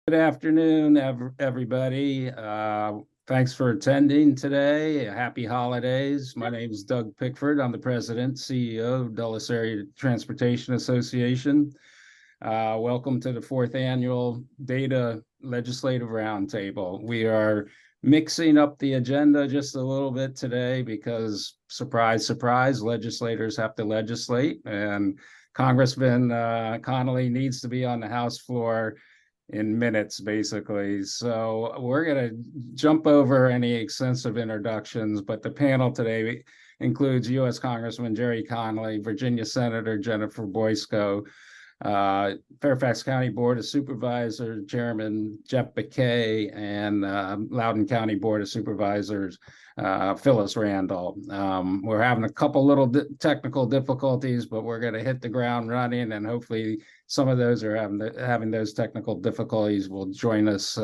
Good afternoon, everybody. Thanks for attending today. Happy holidays. My name is Doug Pickford. I'm the president, CEO of Dulles Area Transportation Association. Welcome to the fourth annual Data Legislative Roundtable. We are mixing up the agenda just a little bit today because, surprise, surprise, legislators have to legislate, and Congressman Connolly needs to be on the House floor in minutes, basically. So we're going to jump over any extensive introductions, but the panel today includes U.S. Congressman Jerry Connolly, Virginia Senator Jennifer Boysko, Fairfax County Board of Supervisors Chairman Jeff McKay, and Loudoun County Board of Supervisors Phyllis Randall. We're having a couple little technical difficulties, but we're going to hit the ground running, and hopefully some of those are having those technical difficulties will join us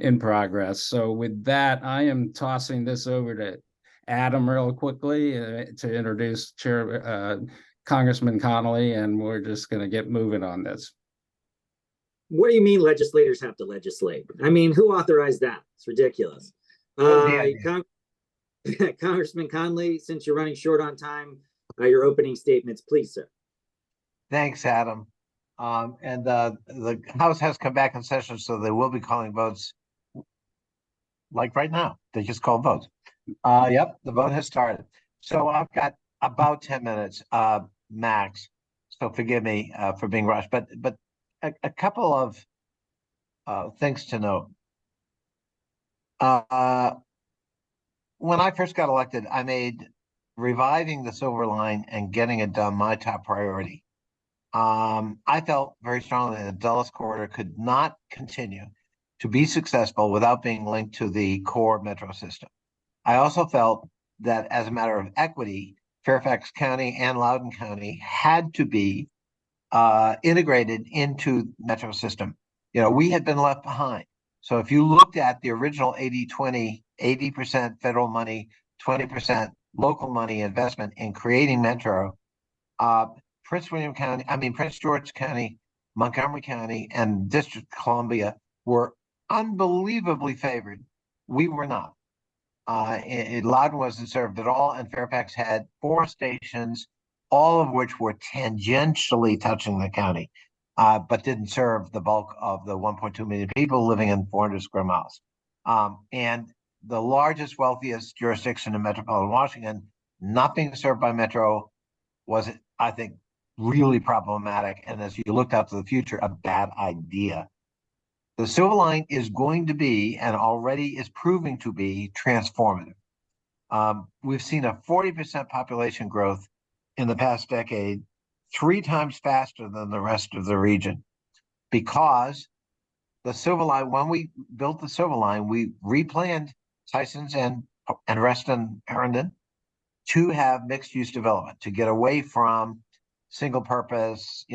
in progress. So with that, I am tossing this over to Adam real quickly to introduce Congressman Connolly, and we're just going to get moving on this. What do you mean legislators have to legislate? I mean, who authorized that? It's ridiculous. Congressman Connolly, since you're running short on time, your opening statements, please, sir. Thanks, Adam. And the House has come back in session, so they will be calling votes like right now. They just call votes. Yep, the vote has started. So I've got about 10 minutes max. So forgive me for being rushed, but a couple of things to note. When I first got elected, I made reviving the Silver Line and getting it done my top priority. I felt very strongly that the Dulles corridor could not continue to be successful without being linked to the core metro system. I also felt that as a matter of equity, Fairfax County and Loudoun County had to be integrated into metro system. You know, we had been left behind. So if you looked at the original 80-20, 80% federal money, 20% local money investment in creating metro, Prince George County, Montgomery County, and District of Columbia were unbelievably favored. We were not. Loudoun wasn't served at all, and Fairfax had 4 stations, all of which were tangentially touching the county, but didn't serve the bulk of the 1.2 million people living in 400 square miles. And the largest, wealthiest jurisdiction in metropolitan Washington, not being served by metro was, I think, really problematic, and as you looked out to the future, a bad idea. The Silver Line is going to be, and already is proving to be, transformative. We've seen a 40% population growth in the past decade, 3 times faster than the rest of the region, because the Silver Line, when we built the Silver Line, we replanned Tysons and Reston Herndon to have mixed-use development, to get away from single-purpose,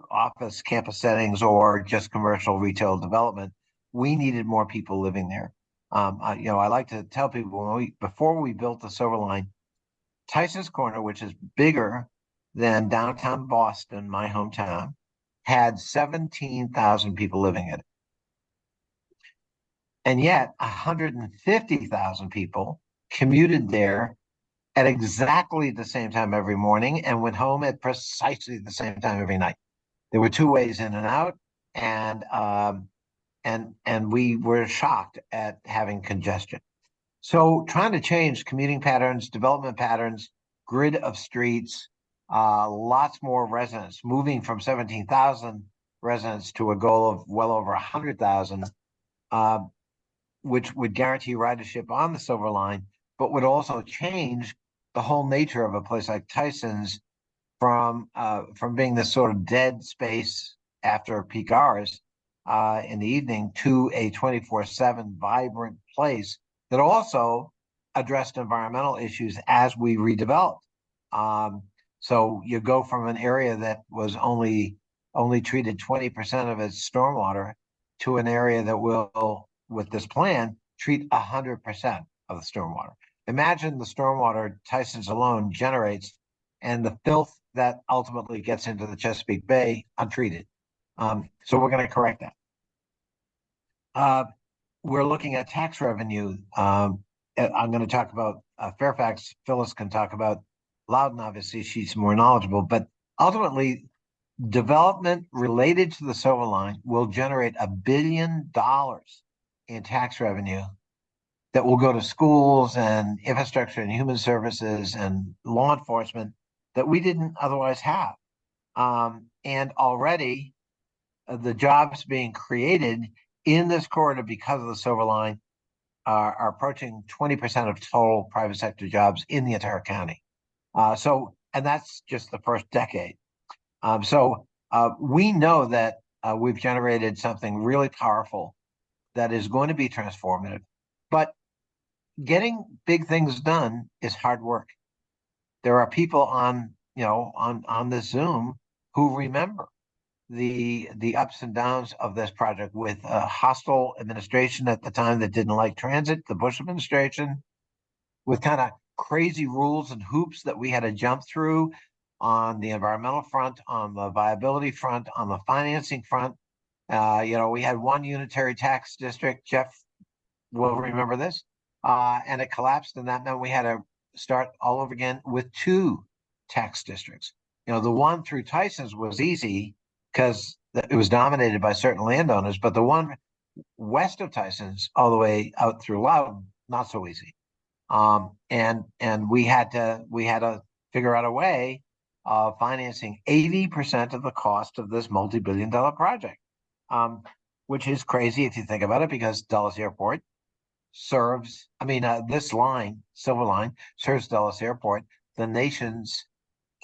office campus settings or just commercial retail development. We needed more people living there. I like to tell people before we built the Silver Line, Tysons Corner, which is bigger than downtown Boston, my hometown, had 17,000 people living in it. And yet 150,000 people commuted there at exactly the same time every morning and went home at precisely the same time every night. There were 2 ways in and out, and we were shocked at having congestion. So trying to change commuting patterns, development patterns, grid of streets, lots more residents, moving from 17,000 residents to a goal of well over 100,000, which would guarantee ridership on the Silver Line, but would also change the whole nature of a place like Tysons from being this sort of dead space after peak hours in the evening to a 24/7 vibrant place that also addressed environmental issues as we redeveloped. So you go from an area that was only treated 20% of its stormwater to an area that will, with this plan, treat 100% of the stormwater. Imagine the stormwater Tysons alone generates and the filth that ultimately gets into the Chesapeake Bay untreated. So we're going to correct that. We're looking at tax revenue. I'm going to talk about Fairfax. Phyllis can talk about Loudoun. Obviously, she's more knowledgeable. But ultimately, development related to the Silver Line will generate $1 billion in tax revenue that will go to schools and infrastructure and human services and law enforcement that we didn't otherwise have. And already the jobs being created in this corridor because of the Silver Line are approaching 20% of total private sector jobs in the entire county. And that's just the first decade. We know that we've generated something really powerful that is going to be transformative, but getting big things done is hard work. There are people on this Zoom who remember the ups and downs of this project with a hostile administration at the time that didn't like transit, the Bush administration, with kind of crazy rules and hoops that we had to jump through on the environmental front, on the viability front, on the financing front. We had one unitary tax district. Jeff will remember this, and it collapsed, and that meant we had to start all over again with 2 tax districts. The one through Tyson's was easy because it was dominated by certain landowners, but the one west of Tyson's all the way out through Loudoun, not so easy. And we had to figure out a way of financing 80% of the cost of this multi-billion-dollar project, which is crazy if you think about it, because Dulles Airport this line, Silver Line, serves Dulles Airport, the nation's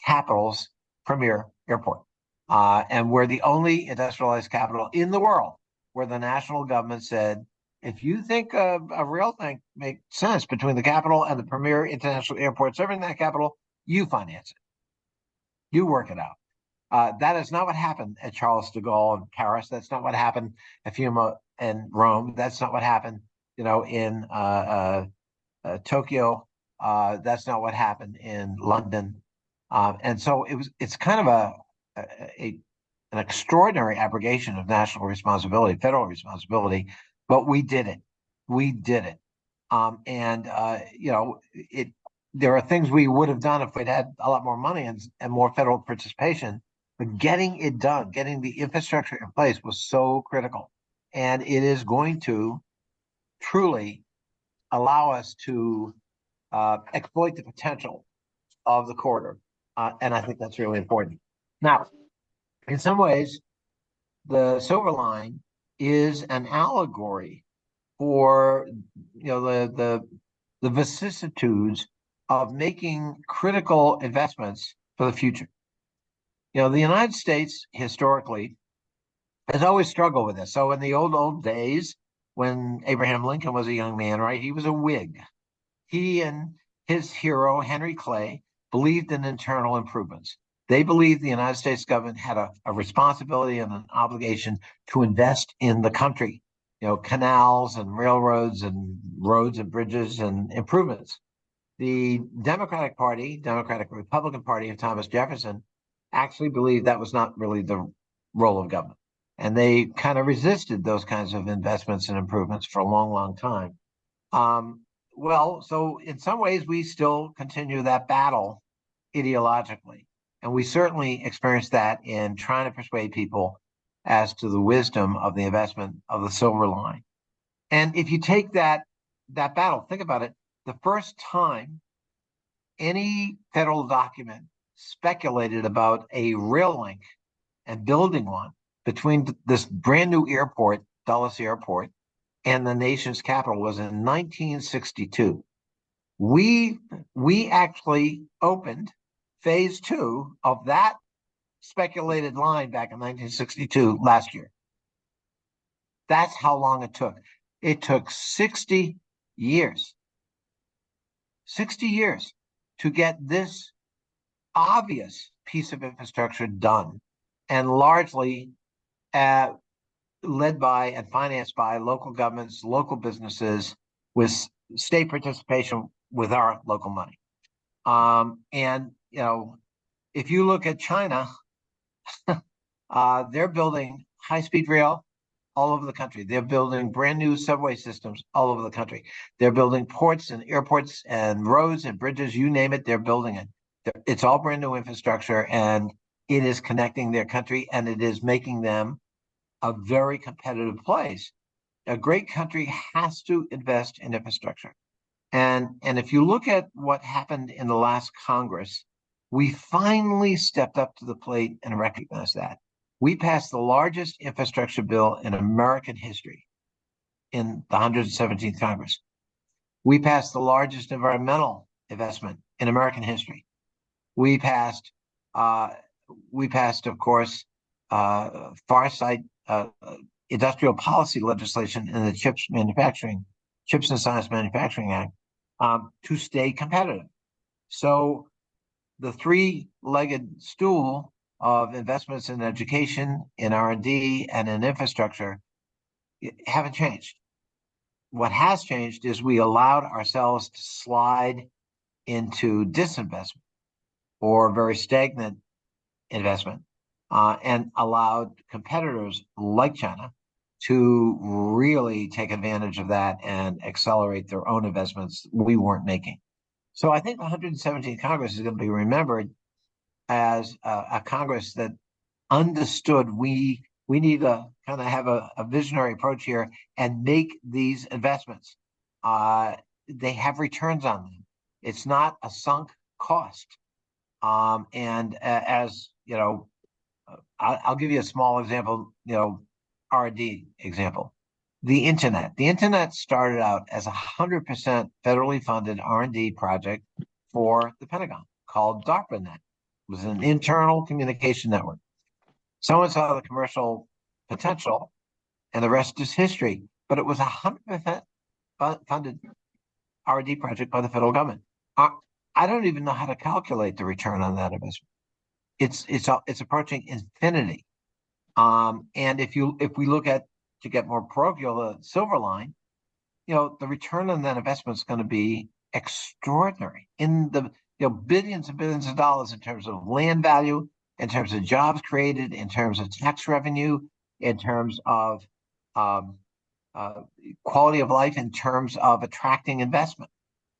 capital's premier airport. And we're the only industrialized capital in the world where the national government said, if you think a real thing makes sense between the capital and the premier international airport serving that capital, you finance it. You work it out. That is not what happened at Charles de Gaulle in Paris. That's not what happened at Fiume in Rome. That's not what happened, in Tokyo. That's not what happened in London. And so it's kind of an extraordinary abrogation of national responsibility, federal responsibility, but we did it. We did it. There are things we would have done if we'd had a lot more money and more federal participation, but getting it done, getting the infrastructure in place was so critical. And it is going to truly allow us to exploit the potential of the corridor. And I think that's really important. Now, in some ways, the Silver Line is an allegory for the vicissitudes of making critical investments for the future. The United States historically has always struggled with this. So in the old days, when Abraham Lincoln was a young man, right, he was a Whig. He and his hero, Henry Clay, believed in internal improvements. They believed the United States government had a responsibility and an obligation to invest in the country, canals and railroads and roads and bridges and improvements. The Democratic Republican Party of Thomas Jefferson actually believed that was not really the role of government. And they kind of resisted those kinds of investments and improvements for a long, long time. So in some ways, we still continue that battle ideologically. And we certainly experienced that in trying to persuade people as to the wisdom of the investment of the Silver Line. And if you take that battle, think about it, the first time any federal document speculated about a rail link and building one between this brand new airport, Dulles Airport, and the nation's capital was in 1962. We actually opened phase 2 of that speculated line back in 1962 last year. That's how long it took. It took 60 years. 60 years to get this obvious piece of infrastructure done, and largely led by and financed by local governments, local businesses, with state participation with our local money. If you look at China, they're building high-speed rail all over the country. They're building brand new subway systems all over the country. They're building ports and airports and roads and bridges, you name it, they're building it. It's all brand new infrastructure, and it is connecting their country, and it is making them a very competitive place. A great country has to invest in infrastructure. And if you look at what happened in the last Congress, we finally stepped up to the plate and recognized that. We passed the largest infrastructure bill in American history in the 117th Congress. We passed the largest environmental investment in American history. We passed, of course, farsight industrial policy legislation in the Chips and Science Manufacturing Act to stay competitive. So the three-legged stool of investments in education, in R&D, and in infrastructure haven't changed. What has changed is we allowed ourselves to slide into disinvestment or very stagnant investment, and allowed competitors like China to really take advantage of that and accelerate their own investments we weren't making. So I think the 117th Congress is going to be remembered as a Congress that understood we need to kind of have a visionary approach here and make these investments. They have returns on them. It's not a sunk cost. As you know, I'll give you a small example, R&D example. The internet started out as 100% federally funded R&D project for the Pentagon called DARPANet. It was an internal communication network. Someone saw the commercial potential, and the rest is history. But it was 100% funded R&D project by the federal government. I don't even know how to calculate the return on that investment. It's approaching infinity. And if we look at, to get more parochial, the silver line, the return on that investment is going to be extraordinary in the billions and billions of dollars in terms of land value, in terms of jobs created, in terms of tax revenue, in terms of quality of life, in terms of attracting investment.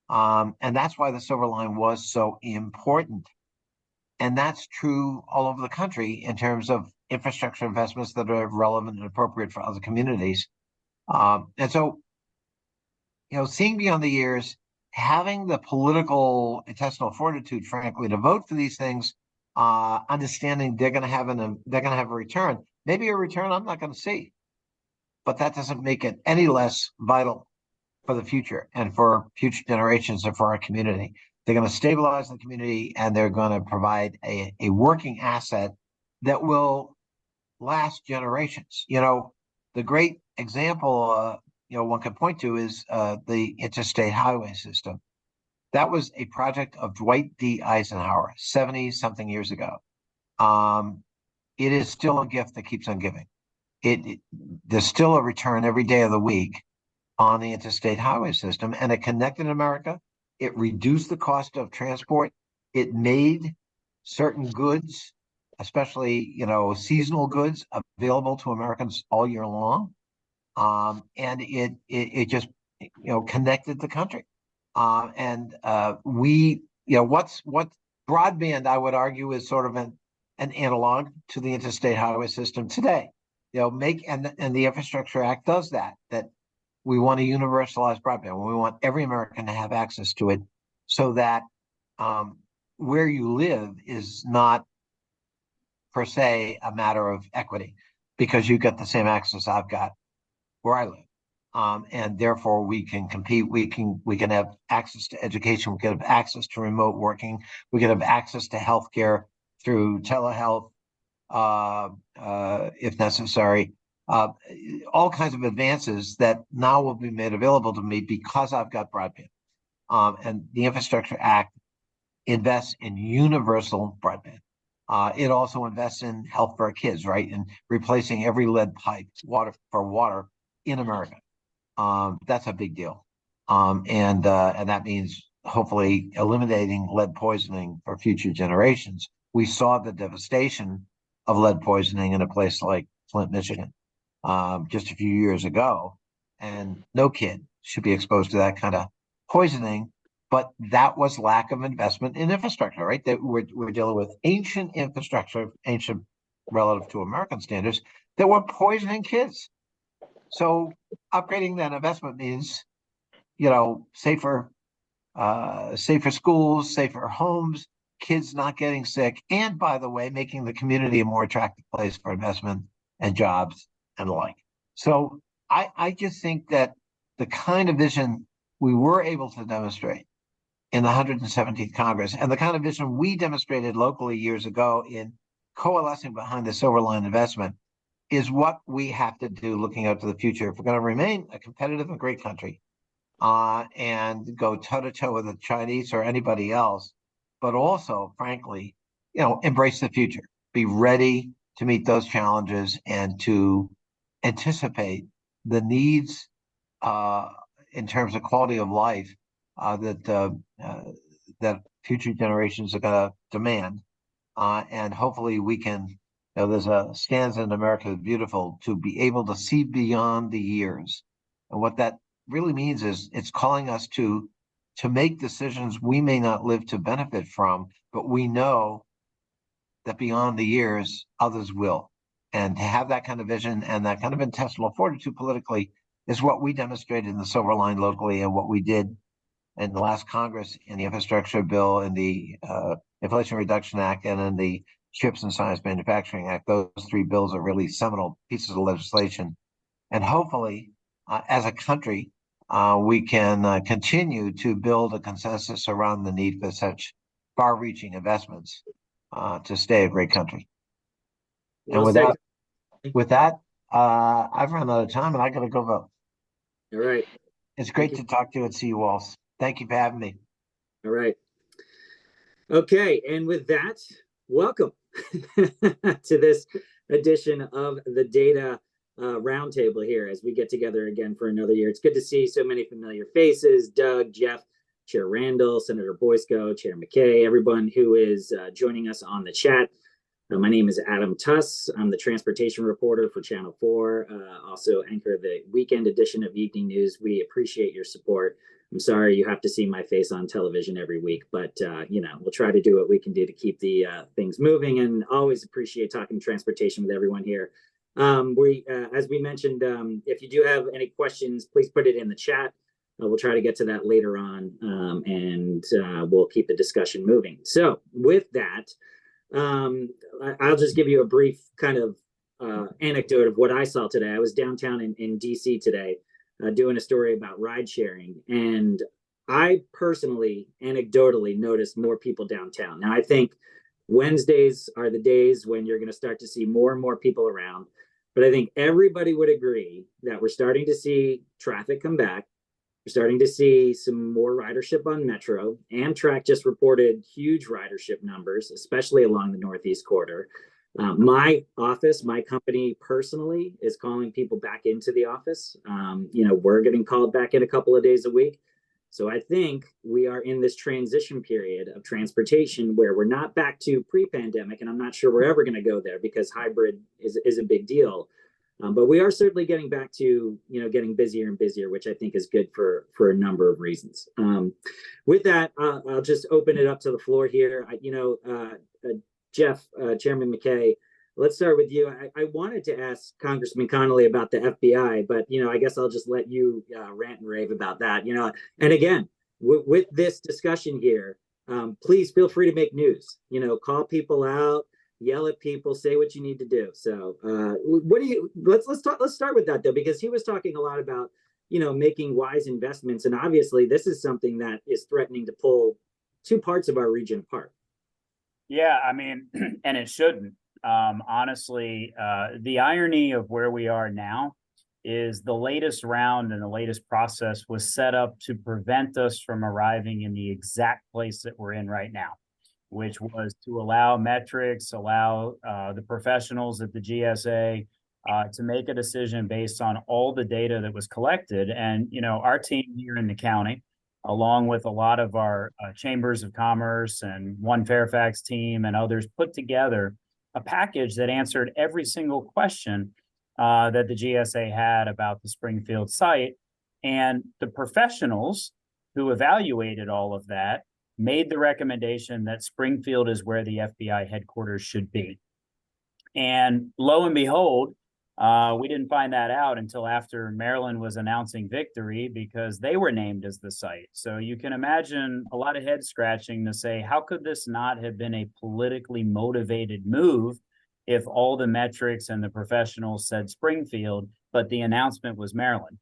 And that's why the silver line was so important. And that's true all over the country in terms of infrastructure investments that are relevant and appropriate for other communities. And so, seeing beyond the years, having the political intestinal fortitude, frankly, to vote for these things, understanding they're going to have a return, maybe a return I'm not going to see, but that doesn't make it any less vital for the future and for future generations and for our community. They're going to stabilize the community, and they're going to provide a working asset that will last generations. The great example, one could point to is the interstate highway system. That was a project of Dwight D. Eisenhower 70-something years ago. It is still a gift that keeps on giving. There's still a return every day of the week on the interstate highway system, and it connected America. It reduced the cost of transport. It made certain goods, especially seasonal goods, available to Americans all year long, and it just connected the country. What broadband, I would argue, is sort of an analog to the interstate highway system today. And the Infrastructure Act does that. That we want to universalize broadband. We want every American to have access to it, so that where you live is not per se a matter of equity, because you get the same access I've got where I live, and therefore we can compete. We can have access to education. We can have access to remote working. We can have access to healthcare through telehealth, if necessary. All kinds of advances that now will be made available to me because I've got broadband. And the Infrastructure Act invests in universal broadband. It also invests in health for our kids, right? And replacing every lead pipe for water in America. That's a big deal. And that means hopefully eliminating lead poisoning for future generations. We saw the devastation of lead poisoning in a place like Flint, Michigan, just a few years ago. And no kid should be exposed to that kind of poisoning. But that was lack of investment in infrastructure, right? That we're dealing with ancient infrastructure, ancient relative to American standards, that were poisoning kids. So upgrading that investment means, safer schools, safer homes, kids not getting sick, and by the way, making the community a more attractive place for investment and jobs and the like. So I just think that the kind of vision we were able to demonstrate in the 117th Congress and the kind of vision we demonstrated locally years ago in coalescing behind the Silver Line investment is what we have to do looking out to the future if we're going to remain a competitive and great country and go toe-to-toe with the Chinese or anybody else, but also, frankly, embrace the future, be ready to meet those challenges and to anticipate the needs in terms of quality of life that future generations are going to demand. And hopefully we can, there's a stanza in America that's beautiful, to be able to see beyond the years. And what that really means is it's calling us to make decisions we may not live to benefit from, but we know that beyond the years, others will. And to have that kind of vision and that kind of intestinal fortitude politically is what we demonstrated in the Silver Line locally and what we did in the last Congress in the infrastructure bill, in the Inflation Reduction Act, and in the Chips and Science Manufacturing Act. Those three bills are really seminal pieces of legislation. And hopefully, as a country, we can continue to build a consensus around the need for such far-reaching investments to stay a great country. Well And said. with that, I've run out of time and I got to go vote. All right. It's great to talk to you and see you all. Thank you for having me. All right. Okay. And with that, welcome to this edition of the Data Roundtable here as we get together again for another year. It's good to see so many familiar faces: Doug, Jeff, Chair Randall, Senator Boysko, Chair McKay, everyone who is joining us on the chat. My name is Adam Tuss. I'm the transportation reporter for Channel 4, also anchor the weekend edition of Evening News. We appreciate your support. I'm sorry you have to see my face on television every week, but we'll try to do what we can do to keep the things moving, and always appreciate talking transportation with everyone here. As we mentioned, if you do have any questions, please put it in the chat. We'll try to get to that later on, and we'll keep the discussion moving. So with that, I'll just give you a brief kind of anecdote of what I saw today. I was downtown in DC today doing a story about ride sharing, and I personally, anecdotally, noticed more people downtown. Now, I think Wednesdays are the days when you're going to start to see more and more people around, but I think everybody would agree that we're starting to see traffic come back. We're starting to see some more ridership on Metro. Amtrak just reported huge ridership numbers, especially along the Northeast Corridor. My office, my company personally, is calling people back into the office. We're getting called back in a couple of days a week. So I think we are in this transition period of transportation where we're not back to pre-pandemic, and I'm not sure we're ever going to go there because hybrid is a big deal. But we are certainly getting back to, getting busier and busier, which I think is good for a number of reasons. With that, I'll just open it up to the floor here. Jeff, Chairman McKay, let's start with you. I wanted to ask Congressman Connolly about the FBI, but, I guess I'll just let you rant and rave about that, And again, with this discussion here, please feel free to make news, call people out, yell at people, say what you need to do. So let's start with that though, because he was talking a lot about, making wise investments. And obviously this is something that is threatening to pull two parts of our region apart. Yeah, I mean, and it shouldn't. Honestly, the irony of where we are now is the latest round and the latest process was set up to prevent us from arriving in the exact place that we're in right now, which was to allow metrics, allow the professionals at the GSA to make a decision based on all the data that was collected. And, our team here in the county, along with a lot of our chambers of commerce and one Fairfax team and others, put together a package that answered every single question that the GSA had about the Springfield site. And the professionals who evaluated all of that made the recommendation that Springfield is where the FBI headquarters should be. And lo and behold, we didn't find that out until after Maryland was announcing victory, because they were named as the site. So you can imagine a lot of head scratching to say, how could this not have been a politically motivated move if all the metrics and the professionals said Springfield, but the announcement was Maryland?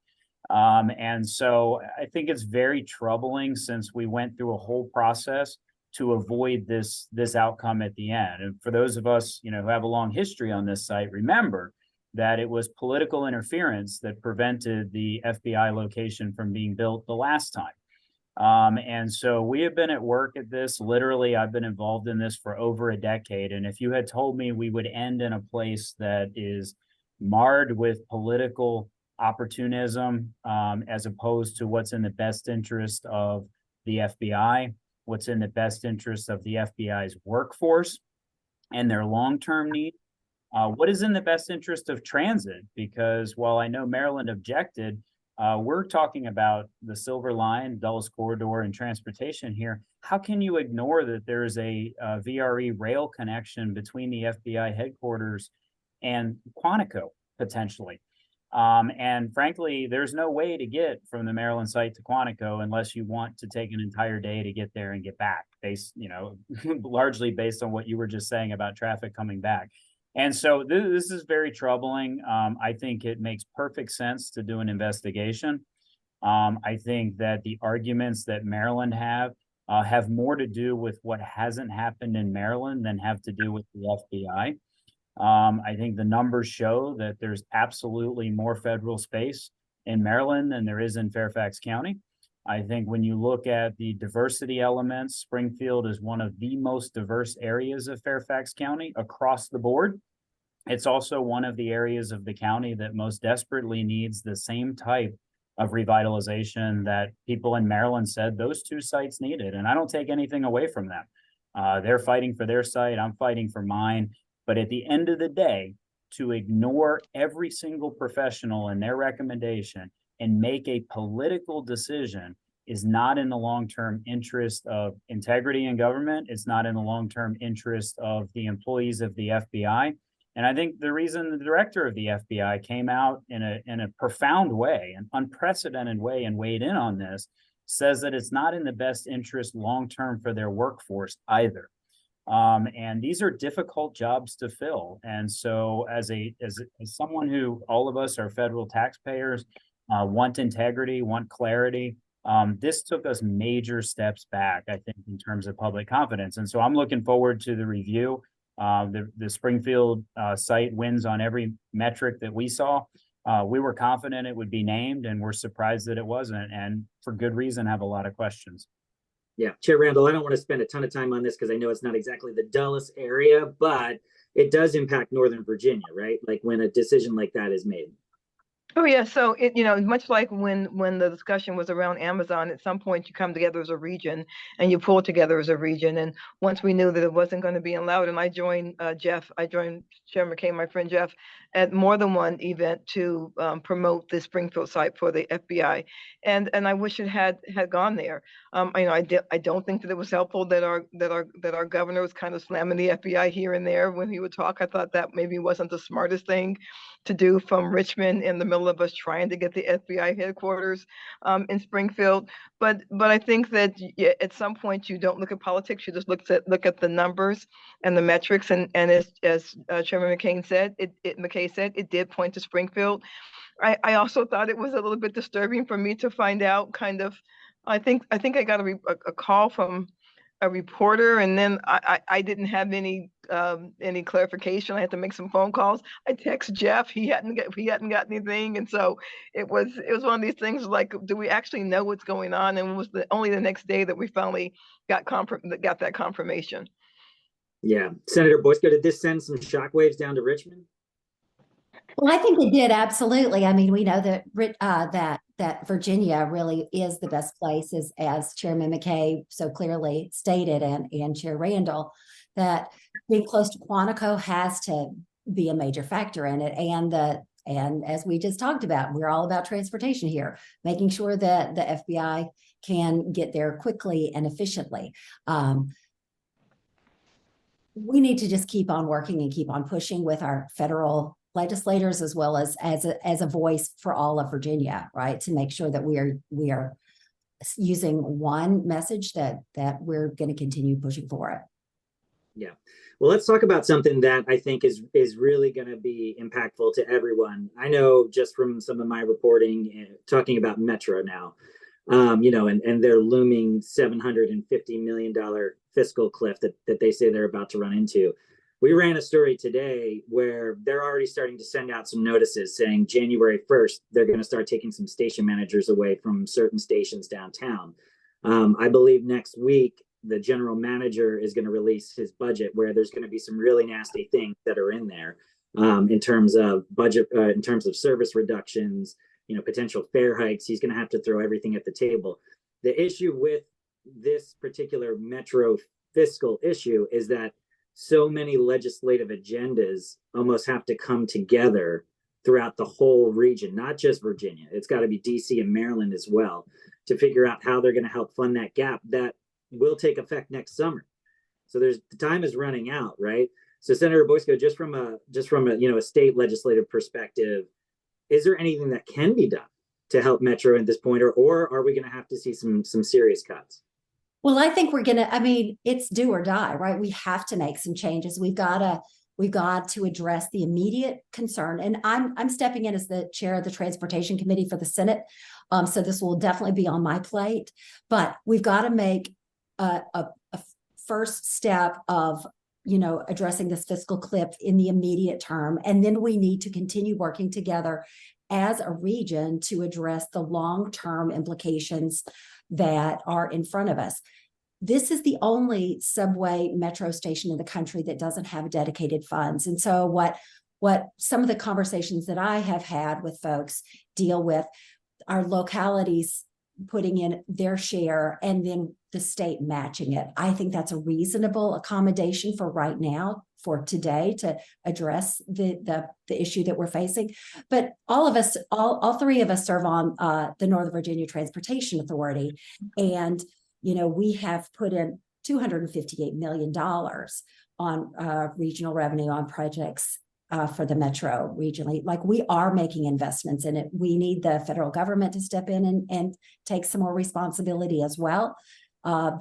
And so I think it's very troubling, since we went through a whole process to avoid this outcome at the end. And for those of us, who have a long history on this site, remember that it was political interference that prevented the FBI location from being built the last time. And so we have been at work at this. Literally, I've been involved in this for over a decade. And if you had told me we would end in a place that is marred with political opportunism, as opposed to what's in the best interest of the FBI, what's in the best interest of the FBI's workforce and their long-term needs, what is in the best interest of transit? Because while I know Maryland objected, we're talking about the Silver Line, Dulles Corridor, and transportation here. How can you ignore that there's a VRE rail connection between the FBI headquarters and Quantico, potentially? And frankly, there's no way to get from the Maryland site to Quantico unless you want to take an entire day to get there and get back, largely based on what you were just saying about traffic coming back. And so this is very troubling. I think it makes perfect sense to do an investigation. I think that the arguments that Maryland have more to do with what hasn't happened in Maryland than have to do with the FBI. I think the numbers show that there's absolutely more federal space in Maryland than there is in Fairfax County. I think when you look at the diversity elements, Springfield is one of the most diverse areas of Fairfax County across the board. It's also one of the areas of the county that most desperately needs the same type of revitalization that people in Maryland said those two sites needed. And I don't take anything away from them. They're fighting for their site. I'm fighting for mine. But at the end of the day, to ignore every single professional and their recommendation and make a political decision is not in the long-term interest of integrity in government. It's not in the long-term interest of the employees of the FBI. And I think the reason the director of the FBI came out in a profound way, an unprecedented way, and weighed in on this, says that it's not in the best interest long-term for their workforce either. And these are difficult jobs to fill. And so as someone who, all of us are federal taxpayers, want integrity, want clarity, this took us major steps back, I think, in terms of public confidence. And so I'm looking forward to the review. The Springfield site wins on every metric that we saw. We were confident it would be named, and we're surprised that it wasn't, and for good reason have a lot of questions. Yeah, Chair Randall, I don't want to spend a ton of time on this because I know it's not exactly the Dulles area, but it does impact Northern Virginia, right? Like when a decision like that is made. Oh yeah, so it much like when the discussion was around Amazon, at some point you come together as a region and you pull together as a region. And once we knew that it wasn't going to be allowed, and I joined Chair McKay, my friend Jeff, at more than one event to promote the Springfield site for the FBI, and I wish it had gone there. I don't think that it was helpful that our governor was kind of slamming the FBI here and there when he would talk. I thought that maybe wasn't the smartest thing to do from Richmond in the middle of us trying to get the FBI headquarters in Springfield. But I think that at some point you don't look at politics, you just look at the numbers and the metrics. And as Chairman McKay said, it did point to Springfield. I also thought it was a little bit disturbing for me to find out I think I got a call from a reporter, and then I didn't have any clarification. I had to make some phone calls. I text Jeff. He hadn't got anything, and so it was one of these things like, do we actually know what's going on? And it was only the next day that we finally got that confirmation. Yeah, Senator Boysko, did this send some shockwaves down to Richmond? Well, I think it did, absolutely. I mean, we know that that Virginia really is the best place, as Chairman McKay so clearly stated, and Chair Randall, that being close to Quantico has to be a major factor in it. And the And as we just talked about, we're all about transportation here, making sure that the FBI can get there quickly and efficiently. We need to just keep on working and keep on pushing with our federal legislators, as well as a voice for all of Virginia, right? To make sure that we are using one message that we're going to continue pushing for it. Yeah. Well, let's talk about something that I think is really going to be impactful to everyone. I know just from some of my reporting, talking about Metro now, and their looming $750 million fiscal cliff that they say they're about to run into. We ran a story today where they're already starting to send out some notices saying January 1st, they're going to start taking some station managers away from certain stations downtown. I believe next week, the general manager is going to release his budget where there's going to be some really nasty things that are in there in terms of budget, in terms of service reductions, potential fare hikes. He's going to have to throw everything at the table. The issue with this particular Metro fiscal issue is that so many legislative agendas almost have to come together throughout the whole region, not just Virginia. It's got to be DC and Maryland as well, to figure out how they're going to help fund that gap that will take effect next summer. So the time is running out, right? So Senator Boysko, just from a state legislative perspective, is there anything that can be done to help Metro at this point, or are we going to have to see some serious cuts? Well, I think it's do or die, right? We have to make some changes. We've got to address the immediate concern. And I'm stepping in as the chair of the Transportation Committee for the Senate. So this will definitely be on my plate, but we've got to make a first step of, addressing this fiscal cliff in the immediate term. And then we need to continue working together as a region to address the long-term implications that are in front of us. This is the only subway metro station in the country that doesn't have dedicated funds. And so what some of the conversations that I have had with folks deal with are localities putting in their share and then the state matching it. I think that's a reasonable accommodation for right now, for today, to address the issue that we're facing. But all three of us serve on the Northern Virginia Transportation Authority. And, we have put in $258 million on regional revenue on projects for the Metro regionally. Like, we are making investments in it. We need the federal government to step in and take some more responsibility as well.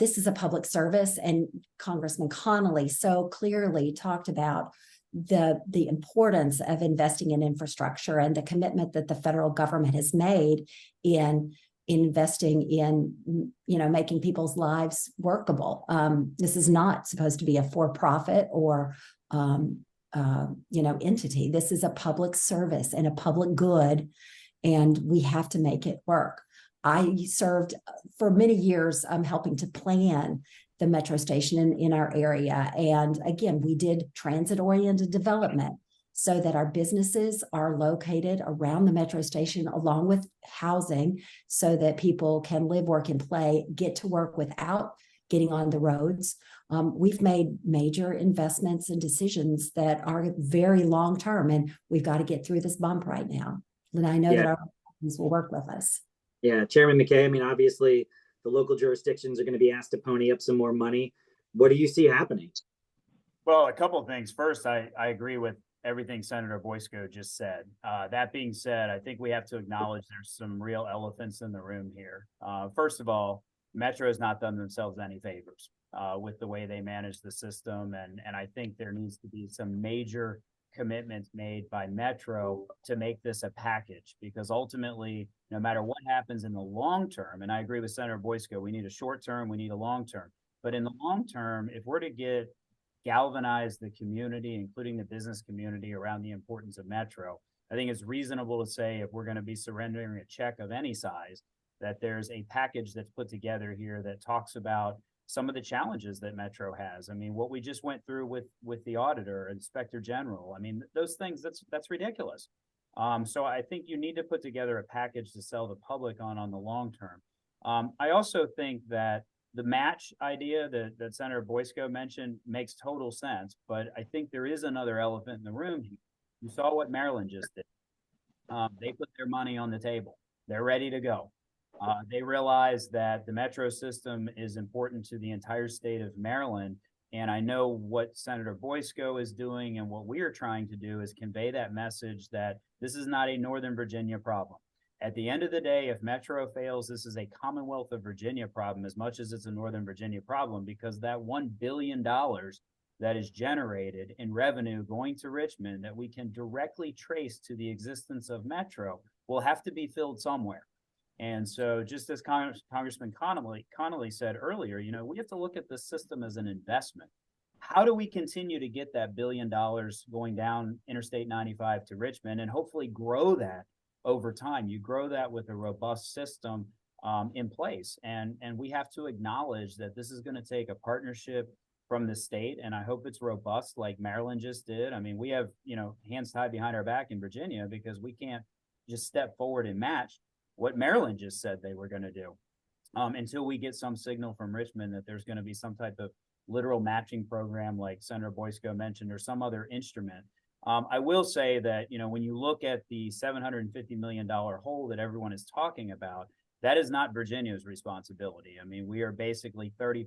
This is a public service, and Congressman Connolly so clearly talked about the importance of investing in infrastructure and the commitment that the federal government has made in investing in, making people's lives workable. This is not supposed to be a for-profit or entity. This is a public service and a public good, and we have to make it work. I served for many years helping to plan the metro station in our area. And again, we did transit-oriented development so that our businesses are located around the metro station, along with housing, so that people can live, work, and play, get to work without getting on the roads. We've made major investments and decisions that are very long-term, and we've got to get through this bump right now. And I know that our partners will work with us. Yeah, Chairman McKay, obviously the local jurisdictions are going to be asked to pony up some more money. What do you see happening? Well, a couple of things. First, I agree with everything Senator Boysko just said. That being said, I think we have to acknowledge there's some real elephants in the room here. First of all, Metro has not done themselves any favors with the way they manage the system. And I think there needs to be some major commitments made by Metro to make this a package, because ultimately, no matter what happens in the long term, and I agree with Senator Boysko, we need a short term, we need a long term. But in the long term, if we're to galvanize the community, including the business community, around the importance of Metro, I think it's reasonable to say, if we're going to be surrendering a check of any size, that there's a package that's put together here that talks about some of the challenges that Metro has. What we just went through with the auditor, inspector general, those things, that's ridiculous. So I think you need to put together a package to sell the public on the long term. I also think that the match idea that Senator Boysko mentioned makes total sense, but I think there is another elephant in the room here. You saw what Maryland just did. They put their money on the table. They're ready to go. They realize that the metro system is important to the entire state of Maryland. And I know what Senator Boysko is doing, and what we are trying to do is convey that message that this is not a Northern Virginia problem. At the end of the day, if Metro fails, this is a Commonwealth of Virginia problem as much as it's a Northern Virginia problem, because that $1 billion that is generated in revenue going to Richmond that we can directly trace to the existence of Metro will have to be filled somewhere. And so just as Congressman Connolly said earlier, you know, we have to look at the system as an investment. How do we continue to get that $1 billion going down Interstate 95 to Richmond and hopefully grow that over time? You grow that with a robust system in place. And we have to acknowledge that this is going to take a partnership from the state, and I hope it's robust like Maryland just did. I mean, we have, you know, hands tied behind our back in Virginia because we can't just step forward and match what Maryland just said they were going to do until we get some signal from Richmond that there's going to be some type of literal matching program like Senator Boysko mentioned, or some other instrument. I will say that, you know, when you look at the $750 million hole that everyone is talking about, that is not Virginia's responsibility. I mean, we are basically 30%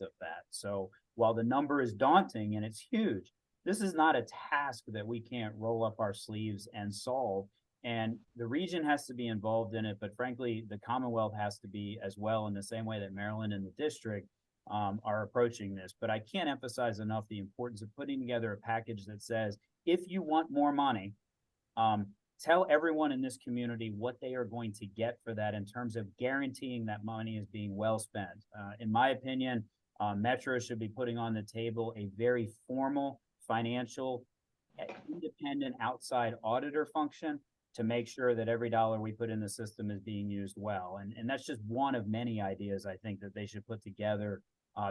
of that. So while the number is daunting and it's huge, this is not a task that we can't roll up our sleeves and solve. And the region has to be involved in it, but frankly, the Commonwealth has to be as well, in the same way that Maryland and the district are approaching this. But I can't emphasize enough the importance of putting together a package that says, if you want more money, tell everyone in this community what they are going to get for that in terms of guaranteeing that money is being well spent. In my opinion, Metro should be putting on the table a very formal financial, independent outside auditor function to make sure that every dollar we put in the system is being used well. And that's just one of many ideas I think that they should put together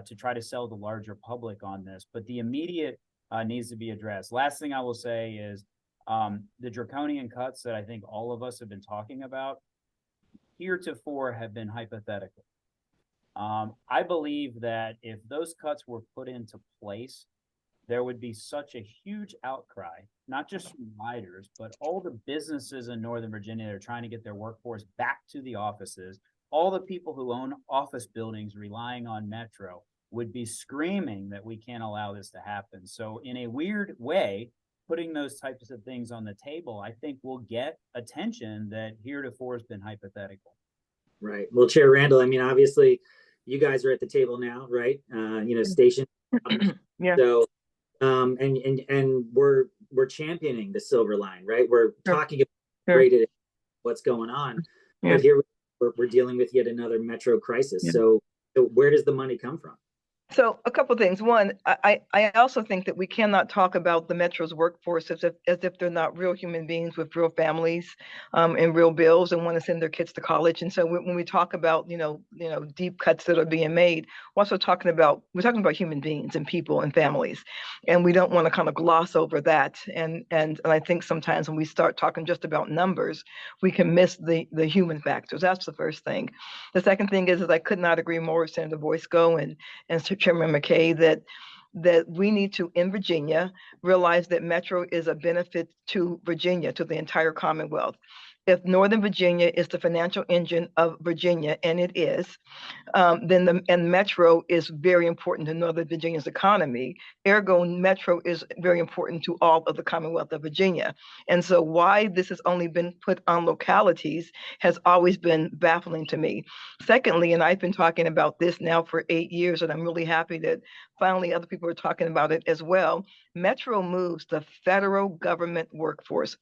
to try to sell the larger public on this. But the immediate needs to be addressed. Last thing I will say is the draconian cuts that I think all of us have been talking about heretofore have been hypothetical. I believe that if those cuts were put into place, there would be such a huge outcry, not just from riders, but all the businesses in Northern Virginia that are trying to get their workforce back to the offices. All the people who own office buildings relying on Metro would be screaming that we can't allow this to happen. So in a weird way, putting those types of things on the table, I think will get attention that heretofore has been hypothetical. Right. Well, Chair Randall, I mean, obviously, you guys are at the table now, right? You know, station. Yeah. So, and we're championing the Silver Line, right? We're talking about what's going on, but here we're dealing with yet another Metro crisis. So where does the money come from? So a couple of things. One, I also think that we cannot talk about the Metro's workforce as if they're not real human beings with real families and real bills and want to send their kids to college. And so when we talk about you know deep cuts that are being made, we're talking about human beings and people and families, and we don't want to kind of gloss over that. And I think sometimes when we start talking just about numbers, we can miss the human factors. That's the first thing. The second thing is I could not agree more with Senator Boysko and Chairman McKay that we need to, in Virginia, realize that Metro is a benefit to Virginia, to the entire Commonwealth. If Northern Virginia is the financial engine of Virginia, and it is, then Metro is very important to Northern Virginia's economy. Ergo, Metro is very important to all of the Commonwealth of Virginia. And so why this has only been put on localities has always been baffling to me. Secondly, and I've been talking about this now for 8 years, and I'm really happy that finally other people are talking about it as well. Metro moves the federal government workforce,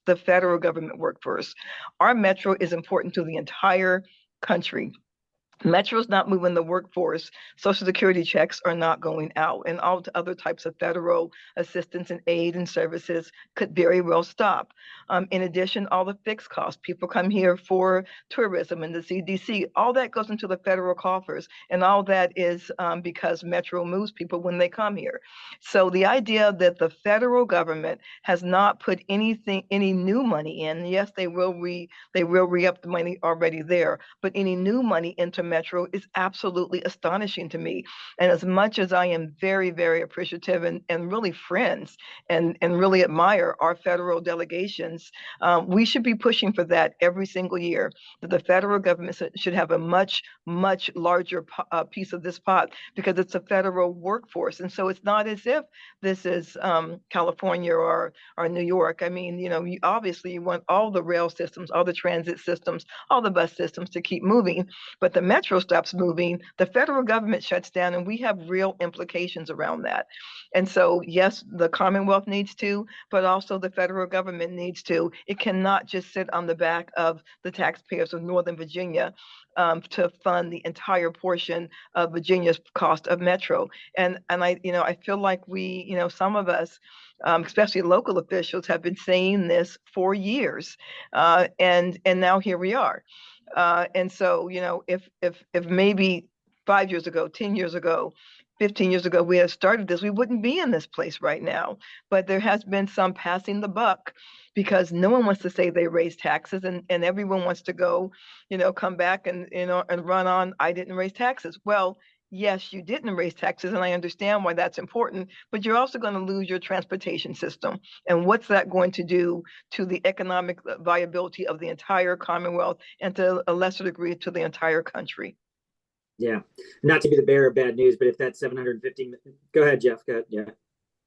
Our Metro is important to the entire country. Metro's not moving the workforce. Social Security checks are not going out, and all the other types of federal assistance and aid and services could very well stop. In addition, all the fixed costs, people come here for tourism and the CDC, all that goes into the federal coffers, and all that is because Metro moves people when they come here. So the idea that the federal government has not put any new money in, yes, they will re-up the money already there, but any new money into Metro is absolutely astonishing to me. And as much as I am very, very appreciative and really friends and really admire our federal delegations, we should be pushing for that every single year, that the federal government should have a much, much larger piece of this pot, because it's a federal workforce. And so it's not as if this is California or New York. I mean, you know, obviously you want all the rail systems, all the transit systems, all the bus systems to keep moving, but the Metro stops moving, the federal government shuts down, and we have real implications around that. And so, yes, the Commonwealth needs to, but also the federal government needs to. It cannot just sit on the back of the taxpayers of Northern Virginia to fund the entire portion of Virginia's cost of Metro. And I, you know, I feel like we, you know, some of us, especially local officials, have been saying this for years, and now here we are. And so, you know, if maybe 5 years ago, 10 years ago, 15 years ago, we had started this, we wouldn't be in this place right now. But there has been some passing the buck, because no one wants to say they raised taxes, and everyone wants to go, you know, come back and, you know, and run on, I didn't raise taxes. Well, yes, you didn't raise taxes, and I understand why that's important, but you're also going to lose your transportation system. And what's that going to do to the economic viability of the entire Commonwealth, and to a lesser degree to the entire country? Yeah, not to be the bearer of bad news, but if that's 750, go ahead, Jeff. Go ahead. Yeah.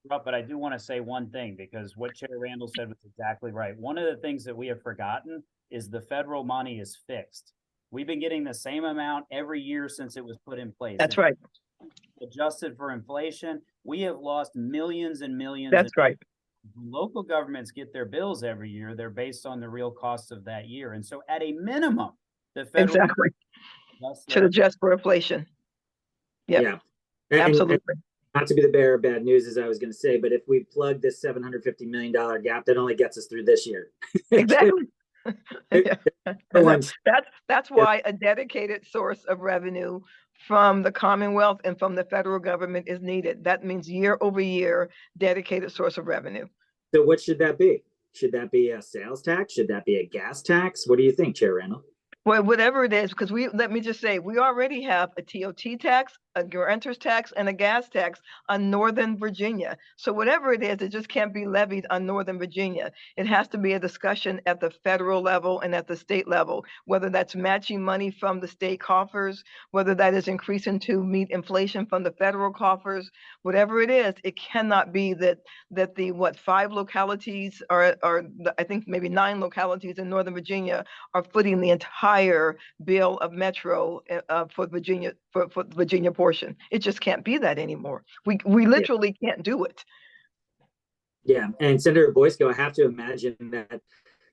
But I do want to say one thing, because what Chair Randall said was exactly right. One of the things that we have forgotten is the federal money is fixed. We've been getting the same amount every year since it was put in place. That's right. Adjusted for inflation, we have lost millions and millions. That's right. Local governments get their bills every year. They're based on the real costs of that year. And so at a minimum, the federal exactly should adjust for inflation. Yep. Yeah. Absolutely. And not to be the bearer of bad news, as I was going to say, but if we plug this $750 million gap, that only gets us through this year. Exactly. That's why a dedicated source of revenue from the Commonwealth and from the federal government is needed. That means year over year, dedicated source of revenue. So what should that be? Should that be a sales tax? Should that be a gas tax? What do you think, Chair Randall? Well, whatever it is, because let me just say, we already have a TOT tax, a renters tax, and a gas tax on Northern Virginia. So whatever it is, it just can't be levied on Northern Virginia. It has to be a discussion at the federal level and at the state level, whether that's matching money from the state coffers, whether that is increasing to meet inflation from the federal coffers, whatever it is, it cannot be that the 5 localities or I think maybe 9 localities in Northern Virginia are footing the entire bill of Metro for Virginia, for Virginia portion. It just can't be that anymore. We literally can't do it. Yeah, and Senator Boysko, I have to imagine that,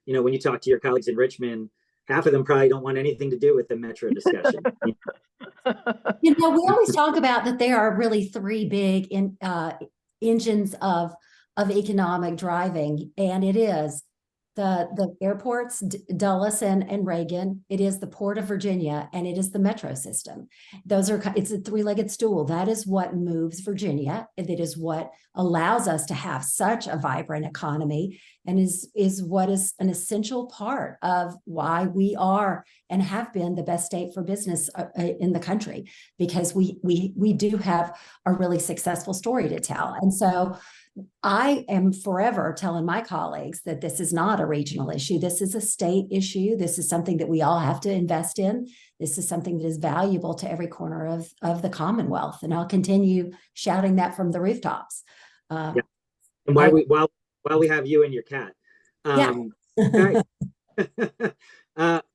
you know, when you talk to your colleagues in Richmond, half of them probably don't want anything to do with the Metro discussion. You know, we always talk about that there are really 3 big engines of economic driving, and it is the airports, Dulles and Reagan. It is the Port of Virginia, and it is the metro system. It's a 3-legged stool. That is what moves Virginia. That is what allows us to have such a vibrant economy, and is what is an essential part of why we are and have been the best state for business in the country, because we do have a really successful story to tell. And so I am forever telling my colleagues that this is not a regional issue. This is a state issue. This is something that we all have to invest in. This is something that is valuable to every corner of the Commonwealth. And I'll continue shouting that from the rooftops. Yeah. And while we have you and your cat.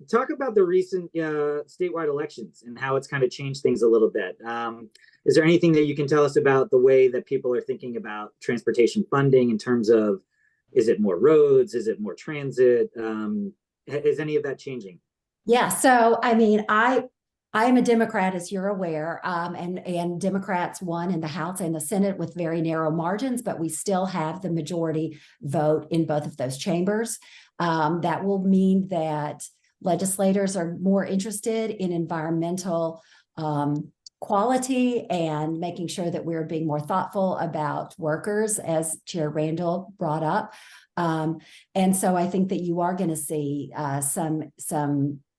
Talk about the recent statewide elections and how it's kind of changed things a little bit. Is there anything that you can tell us about the way that people are thinking about transportation funding in terms of, is it more roads? Is it more transit? Is any of that changing? Yeah. So, I mean, I am a Democrat, as you're aware, and Democrats won in the House and the Senate with very narrow margins, but we still have the majority vote in both of those chambers. That will mean that legislators are more interested in environmental quality and making sure that we're being more thoughtful about workers, as Chair Randall brought up. And so I think that you are going to see some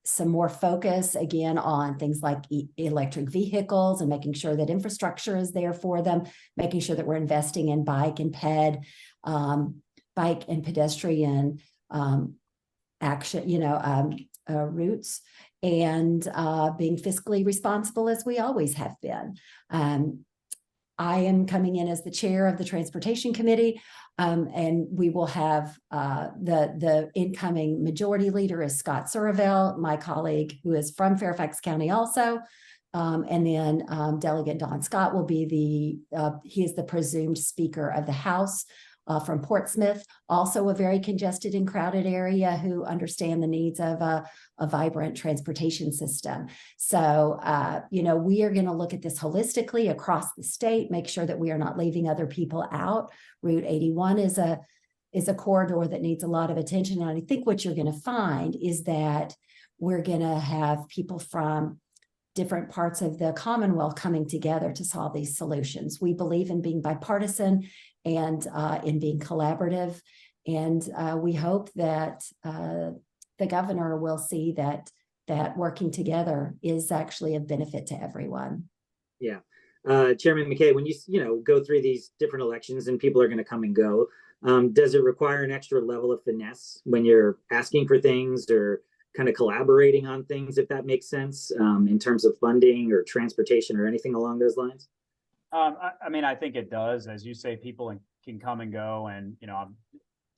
some more focus again on things like electric vehicles and making sure that infrastructure is there for them, making sure that we're investing in bike and pedestrian action, routes, and being fiscally responsible as we always have been. I am coming in as the chair of the Transportation Committee, and we will have the incoming majority leader is Scott Surville, my colleague who is from Fairfax County also. And then Delegate Don Scott will be he is the presumed Speaker of the House from Portsmouth, also a very congested and crowded area who understand the needs of a vibrant transportation system. So, we are going to look at this holistically across the state, make sure that we are not leaving other people out. Route 81 is a corridor that needs a lot of attention. And I think what you're going to find is that we're going to have people from different parts of the Commonwealth coming together to solve these solutions. We believe in being bipartisan and in being collaborative. And we hope that the governor will see that working together is actually of benefit to everyone. Yeah. Chairman McKay, when you go through these different elections and people are going to come and go, does it require an extra level of finesse when you're asking for things or kind of collaborating on things, if that makes sense, in terms of funding or transportation or anything along those lines? I think it does. As you say, people can come and go, and I'm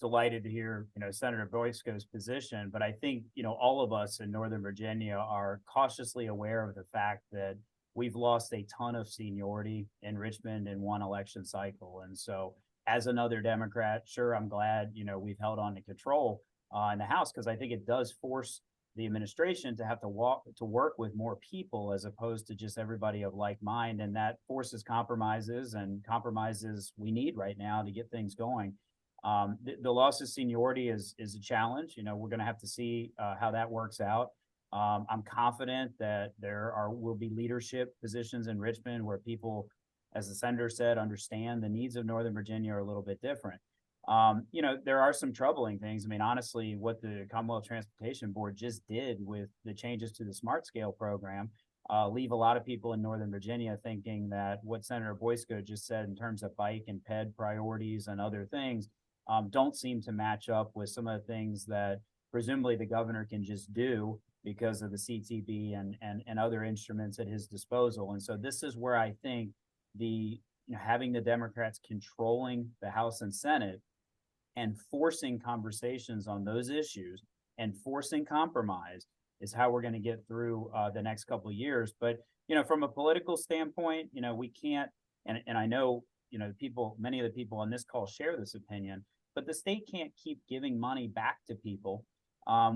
delighted to hear Senator Boysko's position. But I think all of us in Northern Virginia are cautiously aware of the fact that we've lost a ton of seniority in Richmond in one election cycle, and so as another Democrat, sure, I'm glad we've held on to control in the House, because I think it does force the administration to have to work with more people as opposed to just everybody of like mind, and that forces compromises, and compromises we need right now to get things going. The loss of seniority is a challenge. We're going to have to see how that works out. I'm confident that will be leadership positions in Richmond where people, as the senator said, understand the needs of Northern Virginia are a little bit different. There are some troubling things. Honestly, what the Commonwealth Transportation Board just did with the changes to the Smart Scale program leave a lot of people in Northern Virginia thinking that what Senator Boysko just said in terms of bike and ped priorities and other things don't seem to match up with some of the things that presumably the governor can just do because of the CTB and other instruments at his disposal. And so this is where I think having the Democrats controlling the House and Senate and forcing conversations on those issues and forcing compromise is how we're going to get through the next couple of years. But, from a political standpoint, we can't, and I know, many of the people on this call share this opinion, but the state can't keep giving money back to people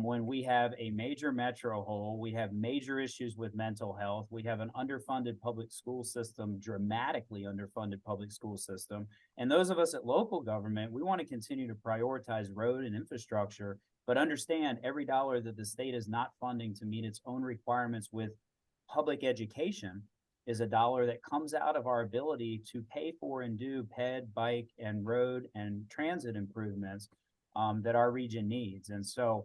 when we have a major metro hole, we have major issues with mental health, we have an underfunded public school system, dramatically underfunded public school system. And those of us at local government, we want to continue to prioritize road and infrastructure, but understand every dollar that the state is not funding to meet its own requirements with public education is a dollar that comes out of our ability to pay for and do ped, bike, and road and transit improvements that our region needs. And so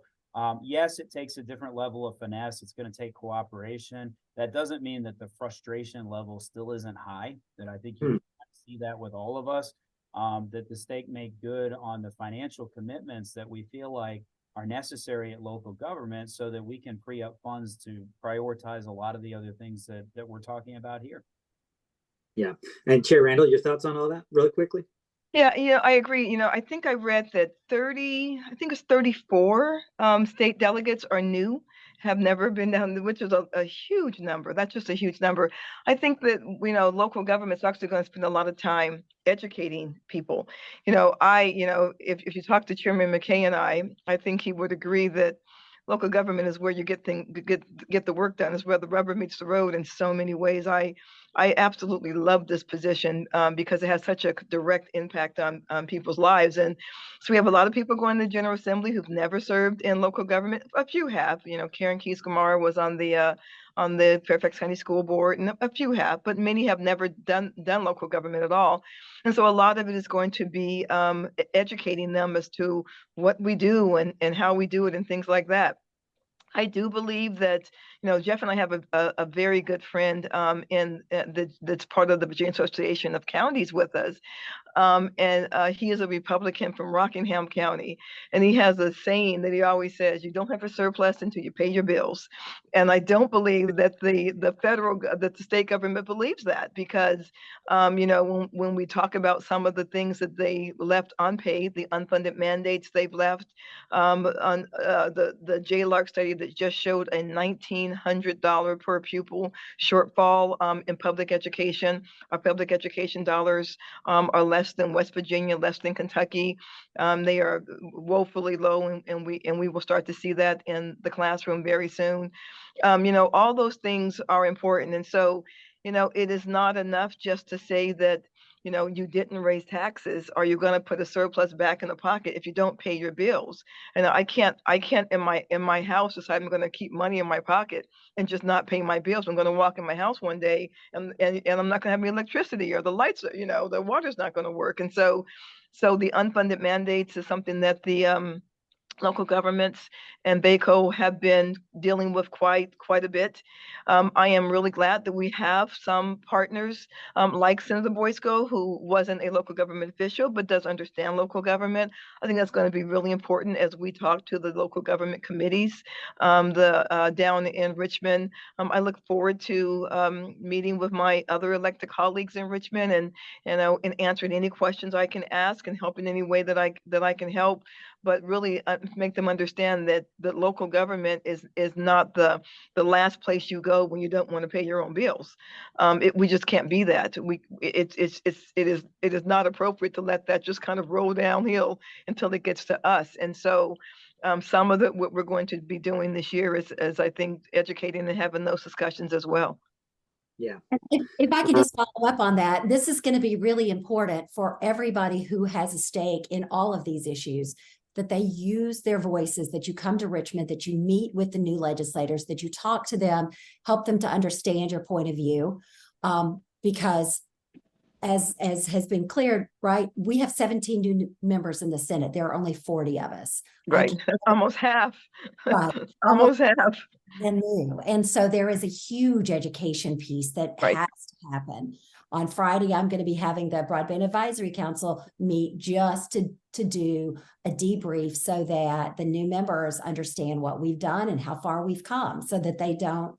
yes, it takes a different level of finesse. It's going to take cooperation. That doesn't mean that the frustration level still isn't high, that I think you see that with all of us, that the state make good on the financial commitments that we feel like are necessary at local government so that we can free up funds to prioritize a lot of the other things that we're talking about here. Yeah. And Chair Randall, your thoughts on all that really quickly? Yeah, I agree. I think I read that 34 state delegates are new, have never been down, which is a huge number. That's just a huge number. I think that, local government's actually going to spend a lot of time educating people. If you talk to Chairman McKay and I think he would agree that local government is where you get the work done, is where the rubber meets the road in so many ways. I absolutely love this position because it has such a direct impact on people's lives. And so we have a lot of people going to the General Assembly who've never served in local government. A few have. Karen Keys-Gamarra was on the Fairfax County School Board, and a few have, but many have never done local government at all. And so a lot of it is going to be educating them as to what we do and how we do it and things like that. I do believe that, Jeff and I have a very good friend that's part of the Virginia Association of Counties with us. And he is a Republican from Rockingham County. And he has a saying that he always says, you don't have a surplus until you pay your bills. And I don't believe that that the state government believes that, because, when we talk about some of the things that they left unpaid, the unfunded mandates they've left, on the JLARC study that just showed a $1,900 per pupil shortfall in public education. Our public education dollars are less than West Virginia, less than Kentucky. They are woefully low, and we will start to see that in the classroom very soon. All those things are important, and so it is not enough just to say that you didn't raise taxes, or you're going to put a surplus back in the pocket if you don't pay your bills. And I can't in my house decide I'm going to keep money in my pocket and just not pay my bills. I'm going to walk in my house one day and I'm not going to have any electricity, or the lights, the water's not going to work. And so the unfunded mandates is something that the local governments and Boysko have been dealing with quite a bit. I am really glad that we have some partners like Senator Boysko, who wasn't a local government official but does understand local government. I think that's going to be really important as we talk to the local government committees down in Richmond. I look forward to meeting with my other elected colleagues in Richmond and answering any questions I can ask and help in any way that I can help. But really make them understand that the local government is not the last place you go when you don't want to pay your own bills. We just can't be that. It is not appropriate to let that just kind of roll downhill until it gets to us. And so some of what we're going to be doing this year is I think educating and having those discussions as well. Yeah. If I could just follow up on that, this is going to be really important for everybody who has a stake in all of these issues, that they use their voices, that you come to Richmond, that you meet with the new legislators, that you talk to them, help them to understand your point of view. Because as has been cleared, right, we have 17 new members in the Senate. There are only 40 of us. Right, almost half. Right. Almost half. And new. And so there is a huge education piece that Right. has to happen. On Friday, I'm going to be having the Broadband Advisory Council meet just to do a debrief so that the new members understand what we've done and how far we've come, so that they don't,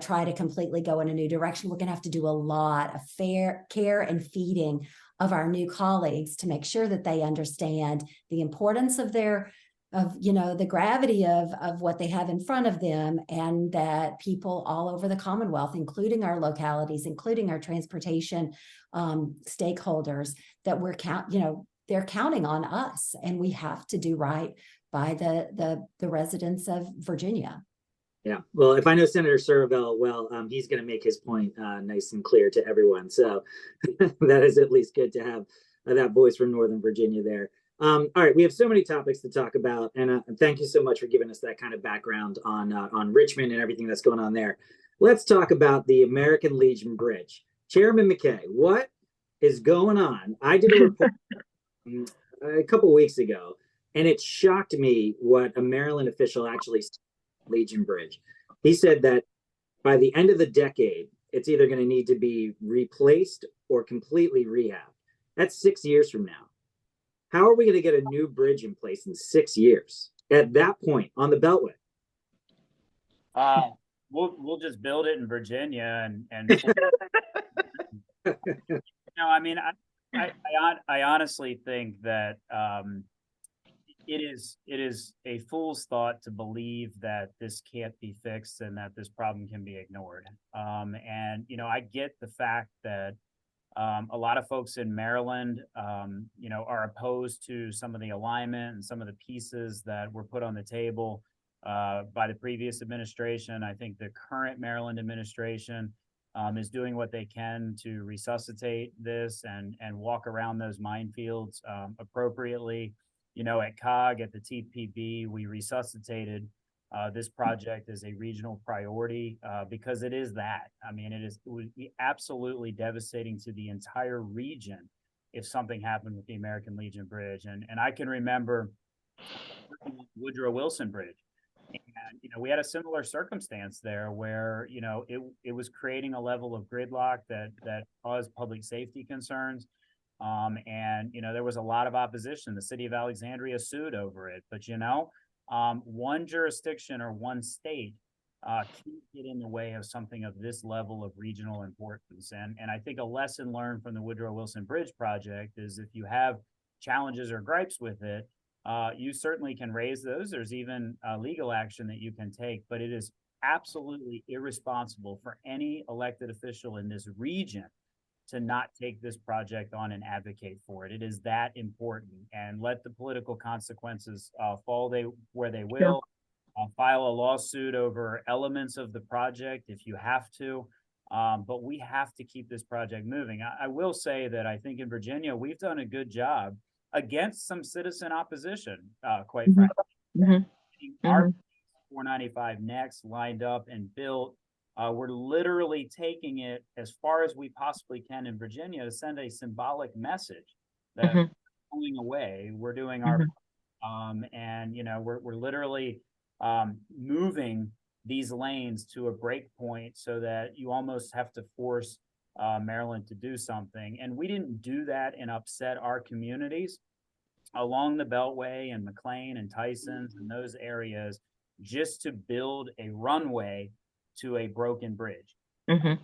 try to completely go in a new direction. We're going to have to do a lot of fair care and feeding of our new colleagues to make sure that they understand the importance of the gravity of what they have in front of them, and that people all over the Commonwealth, including our localities, including our transportation stakeholders, that they're counting on us, and we have to do right by the residents of Virginia. Yeah, well, if I know Senator Surville well, he's going to make his point nice and clear to everyone. So that is at least good to have that voice from Northern Virginia there. All right, we have so many topics to talk about, and thank you so much for giving us that kind of background on Richmond and everything that's going on there. Let's talk about the American Legion Bridge. Chairman McKay, what is going on? I did a report a couple weeks ago, and it shocked me what a Maryland official actually said about Legion Bridge. He said that by the end of the decade, it's either going to need to be replaced or completely rehabbed. That's 6 years from now. How are we going to get a new bridge in place in 6 years at that point on the Beltway? We'll just build it in Virginia and I mean, I honestly think that it is a fool's thought to believe that this can't be fixed and that this problem can be ignored. And I get the fact that a lot of folks in Maryland, are opposed to some of the alignment and some of the pieces that were put on the table by the previous administration. I think the current Maryland administration is doing what they can to resuscitate this and walk around those minefields appropriately. At COG, at the TPB, we resuscitated this project as a regional priority because it is that. I mean, it would be absolutely devastating to the entire region if something happened with the American Legion Bridge. And I can remember Woodrow Wilson Bridge. And, we had a similar circumstance there where, it was creating a level of gridlock that caused public safety concerns. And, there was a lot of opposition. The city of Alexandria sued over it. But, one jurisdiction or one state can't get in the way of something of this level of regional importance. And I think a lesson learned from the Woodrow Wilson Bridge project is if you have challenges or gripes with it, you certainly can raise those. There's even legal action that you can take, but it is absolutely irresponsible for any elected official in this region to not take this project on and advocate for it. It is that important, and let the political consequences fall where they will. File a lawsuit over elements of the project if you have to, but we have to keep this project moving. I will say that I think in Virginia, we've done a good job against some citizen opposition, quite frankly. Our 495 next lined up and built. We're literally taking it as far as we possibly can in Virginia to send a symbolic message that we're going away. We're doing our, and we're literally moving these lanes to a break point so that you almost have to force Maryland to do something. And we didn't do that and upset our communities along the Beltway and McLean and Tyson's and those areas just to build a runway to a broken bridge. So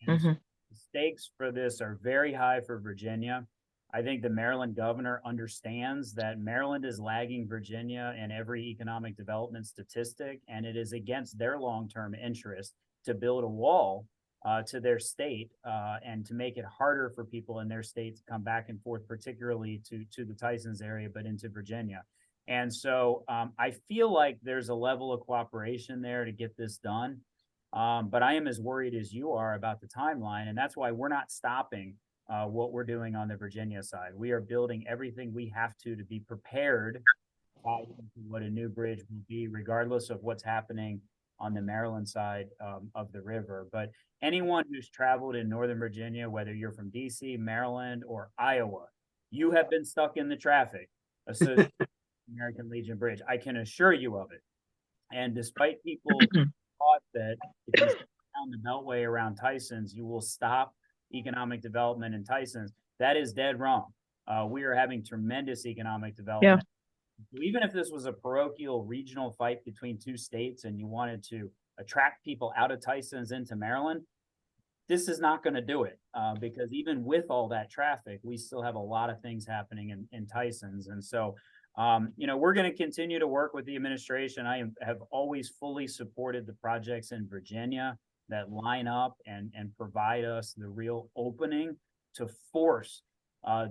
the stakes for this are very high for Virginia. I think the Maryland governor understands that Maryland is lagging Virginia in every economic development statistic, and it is against their long-term interest to build a wall to their state and to make it harder for people in their state to come back and forth, particularly to the Tysons area, but into Virginia. And so I feel like there's a level of cooperation there to get this done. But I am as worried as you are about the timeline, and that's why we're not stopping what we're doing on the Virginia side. We are building everything we have to be prepared for what a new bridge will be, regardless of what's happening on the Maryland side of the river. But anyone who's traveled in Northern Virginia, whether you're from DC, Maryland, or Iowa, you have been stuck in the traffic associated with the American Legion Bridge. I can assure you of it. And despite people thought that if you stay down the Beltway around Tyson's, you will stop economic development in Tyson's, that is dead wrong. We are having tremendous economic development. So even if this was a parochial regional fight between two states and you wanted to attract people out of Tyson's into Maryland, this is not going to do it because even with all that traffic, we still have a lot of things happening in Tyson's. And so, we're going to continue to work with the administration. I have always fully supported the projects in Virginia that line up and provide us the real opening to force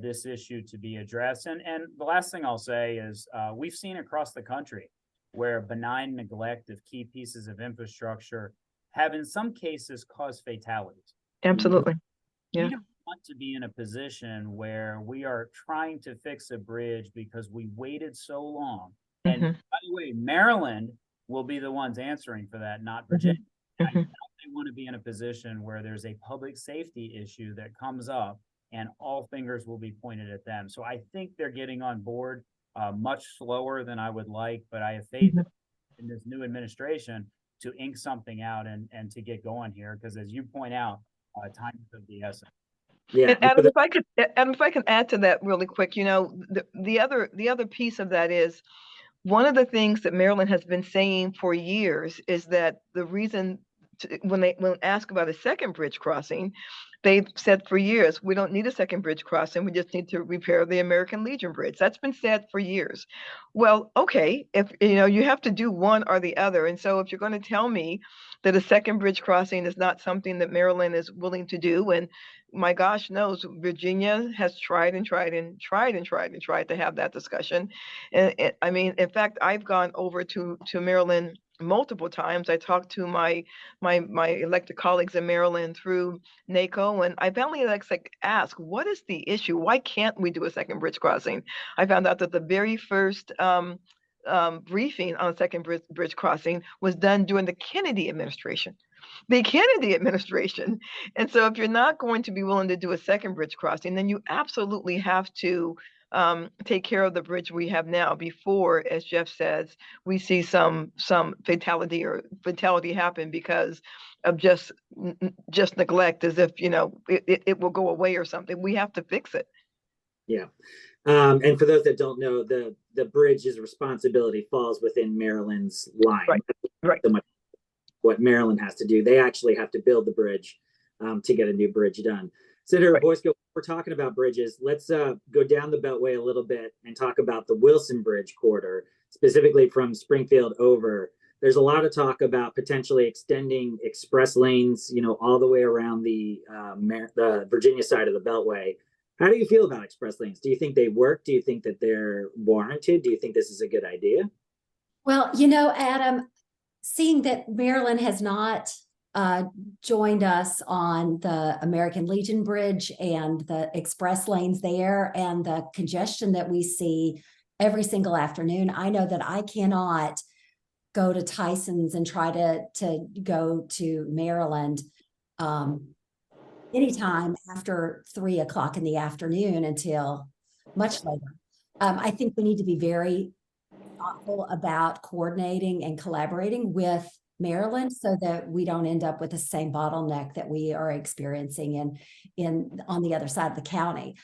this issue to be addressed. And the last thing I'll say is we've seen across the country where benign neglect of key pieces of infrastructure have in some cases caused fatalities. Absolutely. We don't want to be in a position where we are trying to fix a bridge because we waited so long. And by the way, Maryland will be the ones answering for that, not Virginia. I don't want to be in a position where there's a public safety issue that comes up and all fingers will be pointed at them. So I think they're getting on board much slower than I would like, but I have faith in this new administration to ink something out and to get going here. Because as you point out, time is of the essence. Yeah. And Adam, if I can add to that really quick, the other piece of that is one of the things that Maryland has been saying for years is that the reason when asked about a second bridge crossing, they've said for years, we don't need a second bridge crossing. We just need to repair the American Legion Bridge. That's been said for years. Well, okay, if you have to do one or the other. And so if you're going to tell me that a second bridge crossing is not something that Maryland is willing to do, and my gosh knows Virginia has tried to have that discussion. And I mean, in fact, I've gone over to Maryland multiple times. I talked to my elected colleagues in Maryland through NACO, and I finally asked, what is the issue? Why can't we do a second bridge crossing? I found out that the very first briefing on a second bridge crossing was done during the Kennedy administration. And so if you're not going to be willing to do a second bridge crossing, then you absolutely have to take care of the bridge we have now before, as Jeff says, we see some fatality happen because of just neglect, as if, you know, it will go away or something. We have to fix it. Yeah. And for those that don't know, the bridge's responsibility falls within Maryland's line. Right. So much what Maryland has to do. They actually have to build the bridge to get a new bridge done. Senator Boysko, we're talking about bridges. Let's go down the Beltway a little bit and talk about the Wilson Bridge corridor, specifically from Springfield over. There's a lot of talk about potentially extending express lanes, you know, all the way around the Virginia side of the Beltway. How do you feel about express lanes? Do you think they work? Do you think that they're warranted? Do you think this is a good idea? Well, you know, Adam, seeing that Maryland has not joined us on the American Legion Bridge and the express lanes there and the congestion that we see every single afternoon, I know that I cannot go to Tyson's and try to go to Maryland anytime after 3 o'clock in the afternoon until much later. I think we need to be very thoughtful about coordinating and collaborating with Maryland so that we don't end up with the same bottleneck that we are experiencing on the other side of the county.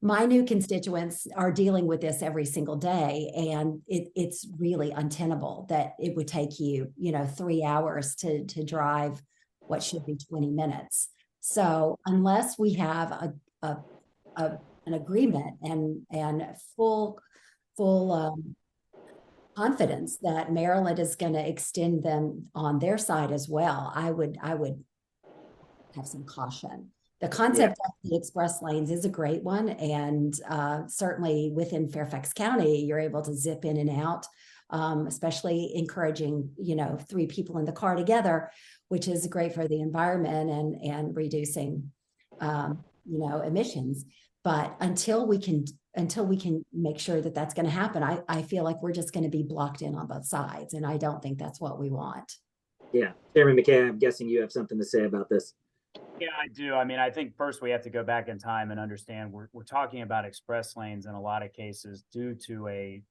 My new constituents are dealing with this every single day, and it's really untenable that it would take you, 3 hours to drive what should be 20 minutes. So unless we have an agreement and full confidence that Maryland is going to extend them on their side as well, I would have some caution. The concept of the express lanes is a great one, and certainly within Fairfax County, you're able to zip in and out, especially encouraging 3 people in the car together, which is great for the environment and reducing emissions. But until we can make sure that that's going to happen, I feel like we're just going to be blocked in on both sides, and I don't think that's what we want. Yeah, Chairman McKay, I'm guessing you have something to say about this. Yeah, I do. I mean, I think first we have to go back in time and understand we're talking about express lanes in a lot of cases due to a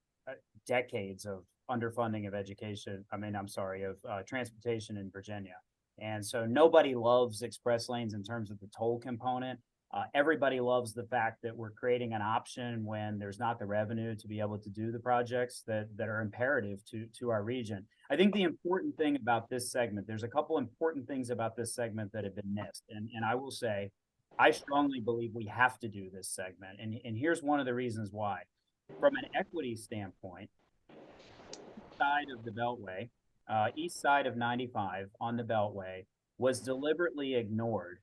decades of underfunding of education. Of transportation in Virginia. And so nobody loves express lanes in terms of the toll component. Everybody loves the fact that we're creating an option when there's not the revenue to be able to do the projects that are imperative to our region. I think the important thing about this segment, there's a couple important things about this segment that have been missed. And I will say, I strongly believe we have to do this segment. And here's one of the reasons why. From an equity standpoint, side of the Beltway, east side of 95 on the Beltway was deliberately ignored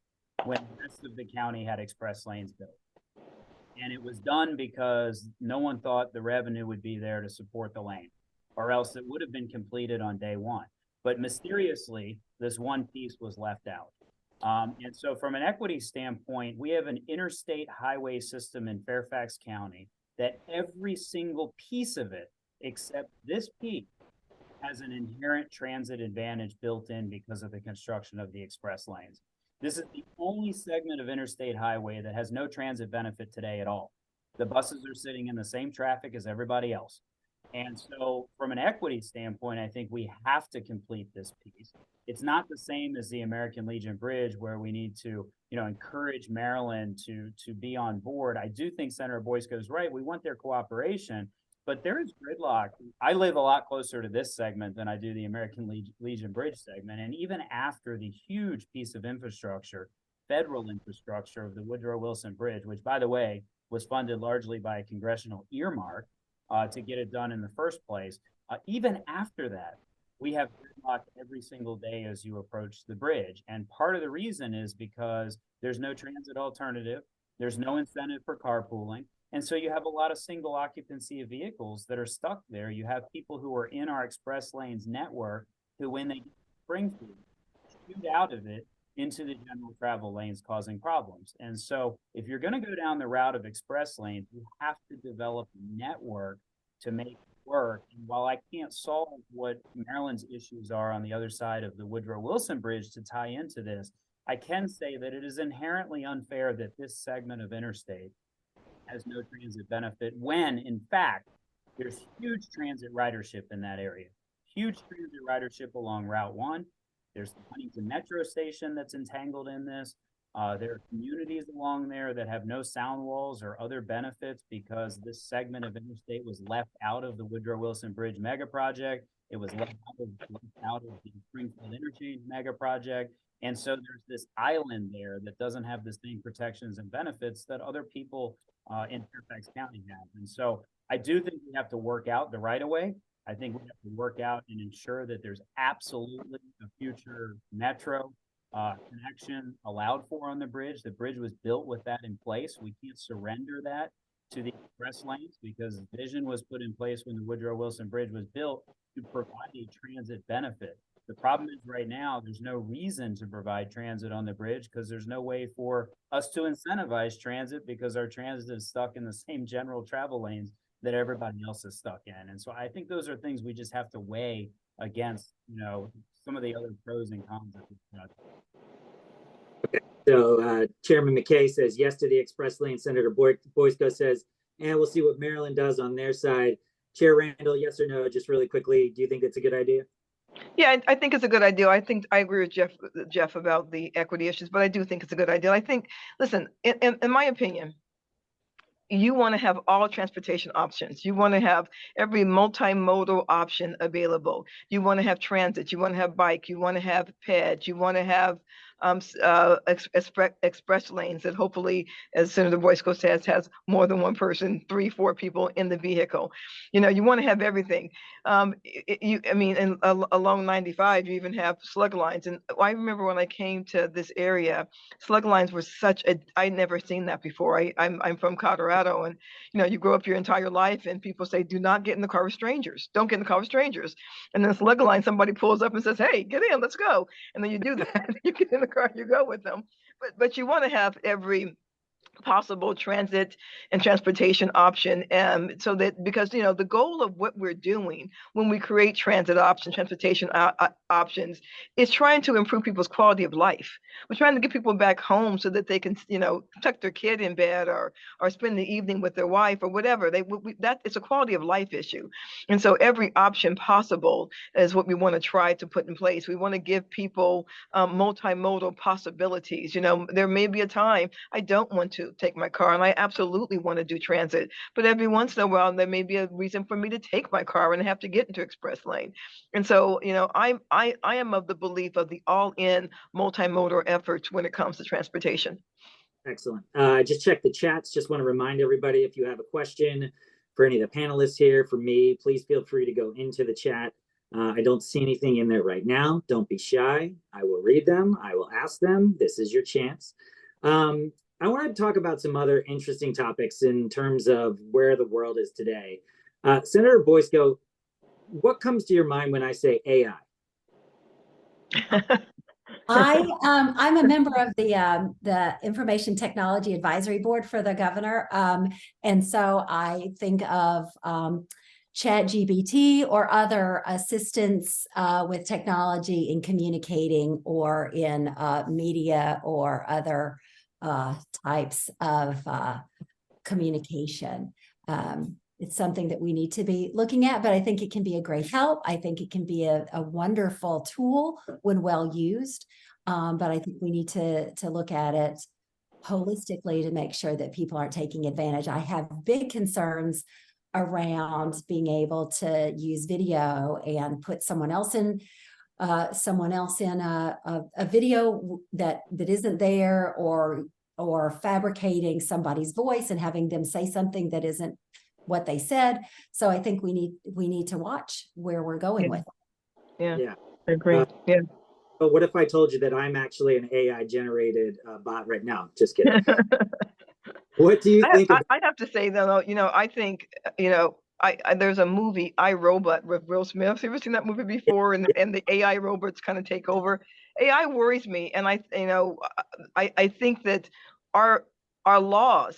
when the rest of the county had express lanes built. And it was done because no one thought the revenue would be there to support the lane, or else it would have been completed on day one. But mysteriously, this one piece was left out. And so from an equity standpoint, we have an interstate highway system in Fairfax County that every single piece of it, except this piece, has an inherent transit advantage built in because of the construction of the express lanes. This is the only segment of interstate highway that has no transit benefit today at all. The buses are sitting in the same traffic as everybody else. And so from an equity standpoint, I think we have to complete this piece. It's not the same as the American Legion Bridge, where we need to, encourage Maryland to be on board. I do think Senator Boysko is right. We want their cooperation, but there is gridlock. I live a lot closer to this segment than I do the American Legion Bridge segment. And even after the huge piece of infrastructure, federal infrastructure of the Woodrow Wilson Bridge, which, by the way, was funded largely by a congressional earmark to get it done in the first place, even after that, we have gridlock every single day as you approach the bridge. And part of the reason is because there's no transit alternative. There's no incentive for carpooling. And so you have a lot of single occupancy of vehicles that are stuck there. You have people who are in our express lanes network who, when they get to Springfield, shoot out of it into the general travel lanes, causing problems. And so if you're going to go down the route of express lanes, you have to develop a network to make it work. And while I can't solve what Maryland's issues are on the other side of the Woodrow Wilson Bridge to tie into this, I can say that it is inherently unfair that this segment of interstate has no transit benefit when, in fact, there's huge transit ridership in that area. Huge transit ridership along Route 1. There's the Huntington Metro Station that's entangled in this. There are communities along there that have no sound walls or other benefits because this segment of interstate was left out of the Woodrow Wilson Bridge mega project. It was left out of the Springfield Interchange mega project. And so there's this island there that doesn't have the same protections and benefits that other people in Fairfax County have. And so I do think we have to work out the right of way. I think we have to work out and ensure that there's absolutely a future metro connection allowed for on the bridge. The bridge was built with that in place. We can't surrender that to the express lanes because vision was put in place when the Woodrow Wilson Bridge was built to provide a transit benefit. The problem is right now, there's no reason to provide transit on the bridge because there's no way for us to incentivize transit because our transit is stuck in the same general travel lanes that everybody else is stuck in. And so I think those are things we just have to weigh against, some of the other pros and cons of this project. Okay. So Chairman McKay says yes to the express lane. Senator Boysko says, and we'll see what Maryland does on their side. Chair Randall, yes or no? Just really quickly, do you think it's a good idea? Yeah, I think it's a good idea. I think I agree with Jeff about the equity issues, but I do think it's a good idea. I think, listen, in my opinion, you want to have all transportation options. You want to have every multimodal option available. You want to have transit. You want to have bike. You want to have ped. You want to have express lanes that hopefully, as Senator Boysko says, has more than one person, 3-4 people in the vehicle. You want to have everything. Along 95, you even have slug lines. And I remember when I came to this area, slug lines were I'd never seen that before. I'm from Colorado, and you grow up your entire life, and people say, do not get in the car with strangers. Don't get in the car with strangers. And then slug line, somebody pulls up and says, hey, get in, let's go. And then you do that. You get in the car, you go with them. But you want to have every possible transit and transportation option, so that because the goal of what we're doing when we create transit options, transportation options, is trying to improve people's quality of life. We're trying to get people back home so that they can tuck their kid in bed or spend the evening with their wife or whatever. That it's a quality of life issue, and so every option possible is what we want to try to put in place. We want to give people multimodal possibilities. There may be a time I don't want to take my car and I absolutely want to do transit, but every once in a while there may be a reason for me to take my car and have to get into express lane. And so I am of the belief of the all-in multimodal efforts when it comes to transportation. Excellent. Just check the chats. Just want to remind everybody, if you have a question for any of the panelists here, for me, please feel free to go into the chat. I don't see anything in there right now. Don't be shy. I will read them. I will ask them. This is your chance. I want to talk about some other interesting topics in terms of where the world is today. Senator Boysko, what comes to your mind when I say AI? I'm a member of the Information Technology Advisory Board for the governor, and so I think of ChatGPT or other assistants with technology in communicating or in media or other types of communication. It's something that we need to be looking at, but I think it can be a great help. I think it can be a wonderful tool when well used, but I think we need to look at it holistically to make sure that people aren't taking advantage. I have big concerns around being able to use video and put someone else in a video that isn't there, or fabricating somebody's voice and having them say something that isn't what they said. So I think we need to watch where we're going with it. Yeah, I agree. Yeah. But what if I told you that I'm actually an AI generated bot right now? Just kidding. What do you think? I have to say though, I think, there's a movie, I, Robot, with Will Smith. Have you ever seen that movie before? And the AI robots kind of take over. AI worries me, and I think that our laws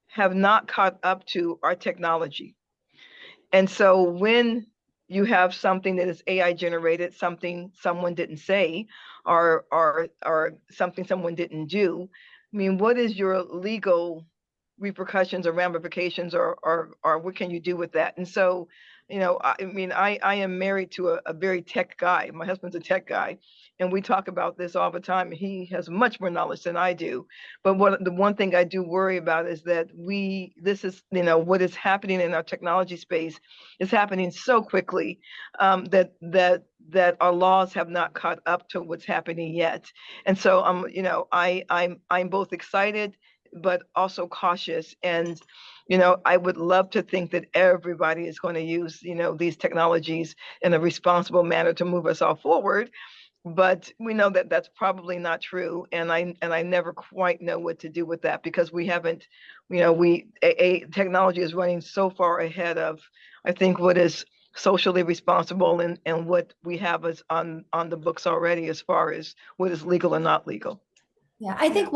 have not caught up to our technology. And so when you have something that is AI generated, something someone didn't say, or something someone didn't do, I mean, what is your legal repercussions or ramifications or what can you do with that? And so, I am married to a very tech guy. My husband's a tech guy, and we talk about this all the time. He has much more knowledge than I do. But the one thing I do worry about is that what is happening in our technology space is happening so quickly, that our laws have not caught up to what's happening yet. And so I'm both excited but also cautious. And I would love to think that everybody is going to use these technologies in a responsible manner to move us all forward. But we know that that's probably not true, and I never quite know what to do with that, because we haven't, technology is running so far ahead of, I think, what is socially responsible and what we have as on the books already as far as what is legal and not legal. Yeah, I think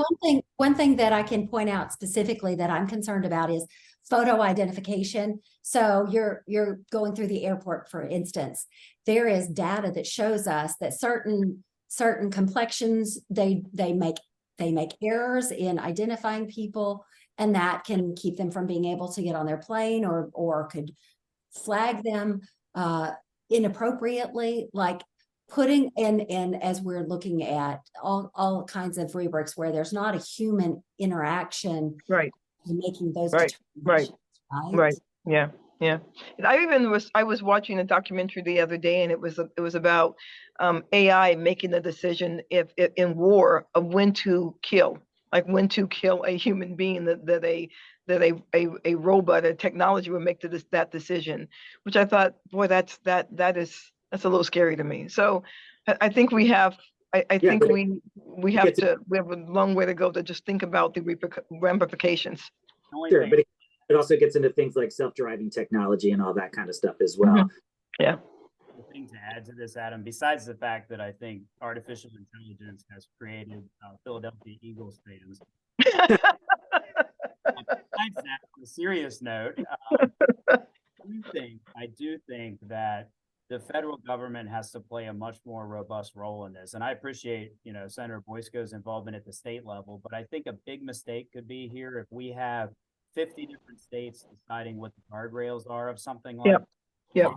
one thing that I can point out specifically that I'm concerned about is photo identification. So you're going through the airport, for instance. There is data that shows us that certain complexions they make errors in identifying people, and that can keep them from being able to get on their plane or could flag them inappropriately, like putting and as we're looking at all kinds of rubrics where there's not a human interaction, right, in making those right. Yeah. And I was watching a documentary the other day, and it was about AI making the decision if in war of when to kill, like when to kill a human being, that a robot, a technology would make that decision, which I thought, boy, that's a little scary to me. So I think we have, I think we have a long way to go to just think about the ramifications. Sure, but it also gets into things like self-driving technology and all that kind of stuff as well. Mm-hmm. Yeah. The thing to add to this, Adam, besides the fact that I think artificial intelligence has created Philadelphia Eagles fans. Besides that, on a serious note, I do think that the federal government has to play a much more robust role in this. And I appreciate, Senator Boysko's involvement at the state level, but I think a big mistake could be here if we have 50 different states deciding what the guardrails are of something like that. Yep.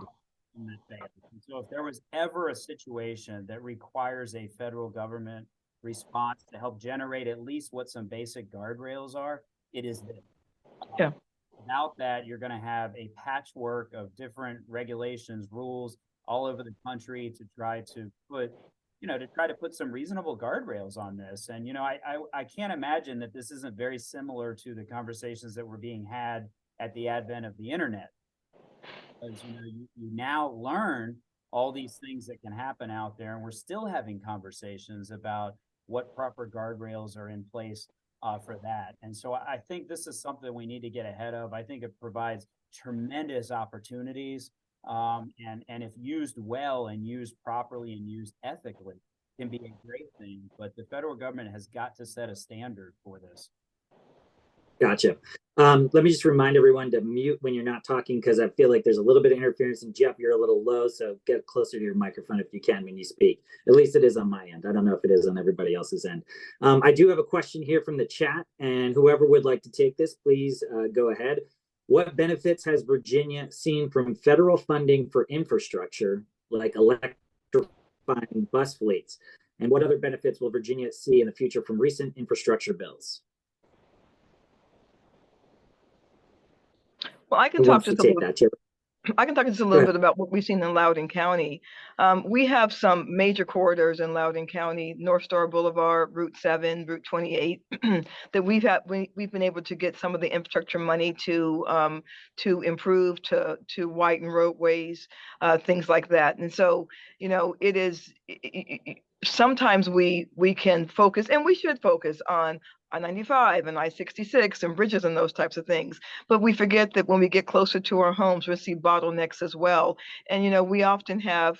So if there was ever a situation that requires a federal government response to help generate at least what some basic guardrails are, it is this. Yeah. Without that, you're going to have a patchwork of different regulations, rules all over the country to try to put some reasonable guardrails on this. And, I can't imagine that this isn't very similar to the conversations that were being had at the advent of the internet. Because, you now learn all these things that can happen out there, and we're still having conversations about what proper guardrails are in place for that. And so I think this is something we need to get ahead of. I think it provides tremendous opportunities, and if used well and used properly and used ethically, can be a great thing. But the federal government has got to set a standard for this. Gotcha. Let me just remind everyone to mute when you're not talking, because I feel like there's a little bit of interference. And Jeff, you're a little low, so get closer to your microphone if you can when you speak. At least it is on my end. I don't know if it is on everybody else's end. I do have a question here from the chat, and whoever would like to take this, please go ahead. What benefits has Virginia seen from federal funding for infrastructure, like electrifying bus fleets? And what other benefits will Virginia see in the future from recent infrastructure bills? Well, I can talk just a little bit about what we've seen in Loudoun County. We have some major corridors in Loudoun County: North Star Boulevard, Route 7, Route 28, that we've been able to get some of the infrastructure money to improve, to widen roadways, things like that. And so, it is sometimes we can focus, and we should focus on I-95 and I-66 and bridges and those types of things. But we forget that when we get closer to our homes, we'll see bottlenecks as well. And, we often have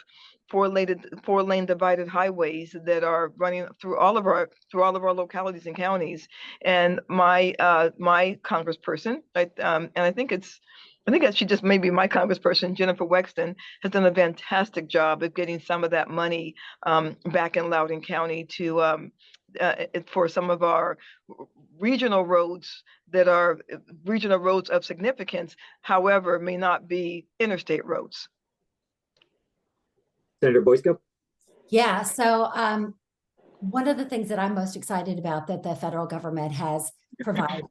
four-lane divided highways that are running through all of our localities and counties. And my congressperson, and I think she just may be my congressperson, Jennifer Wexton, has done a fantastic job of getting some of that money back in Loudoun County for some of our regional roads that are regional roads of significance, however, may not be interstate roads. Senator Boysko? Yeah, so one of the things that I'm most excited about that the federal government has provided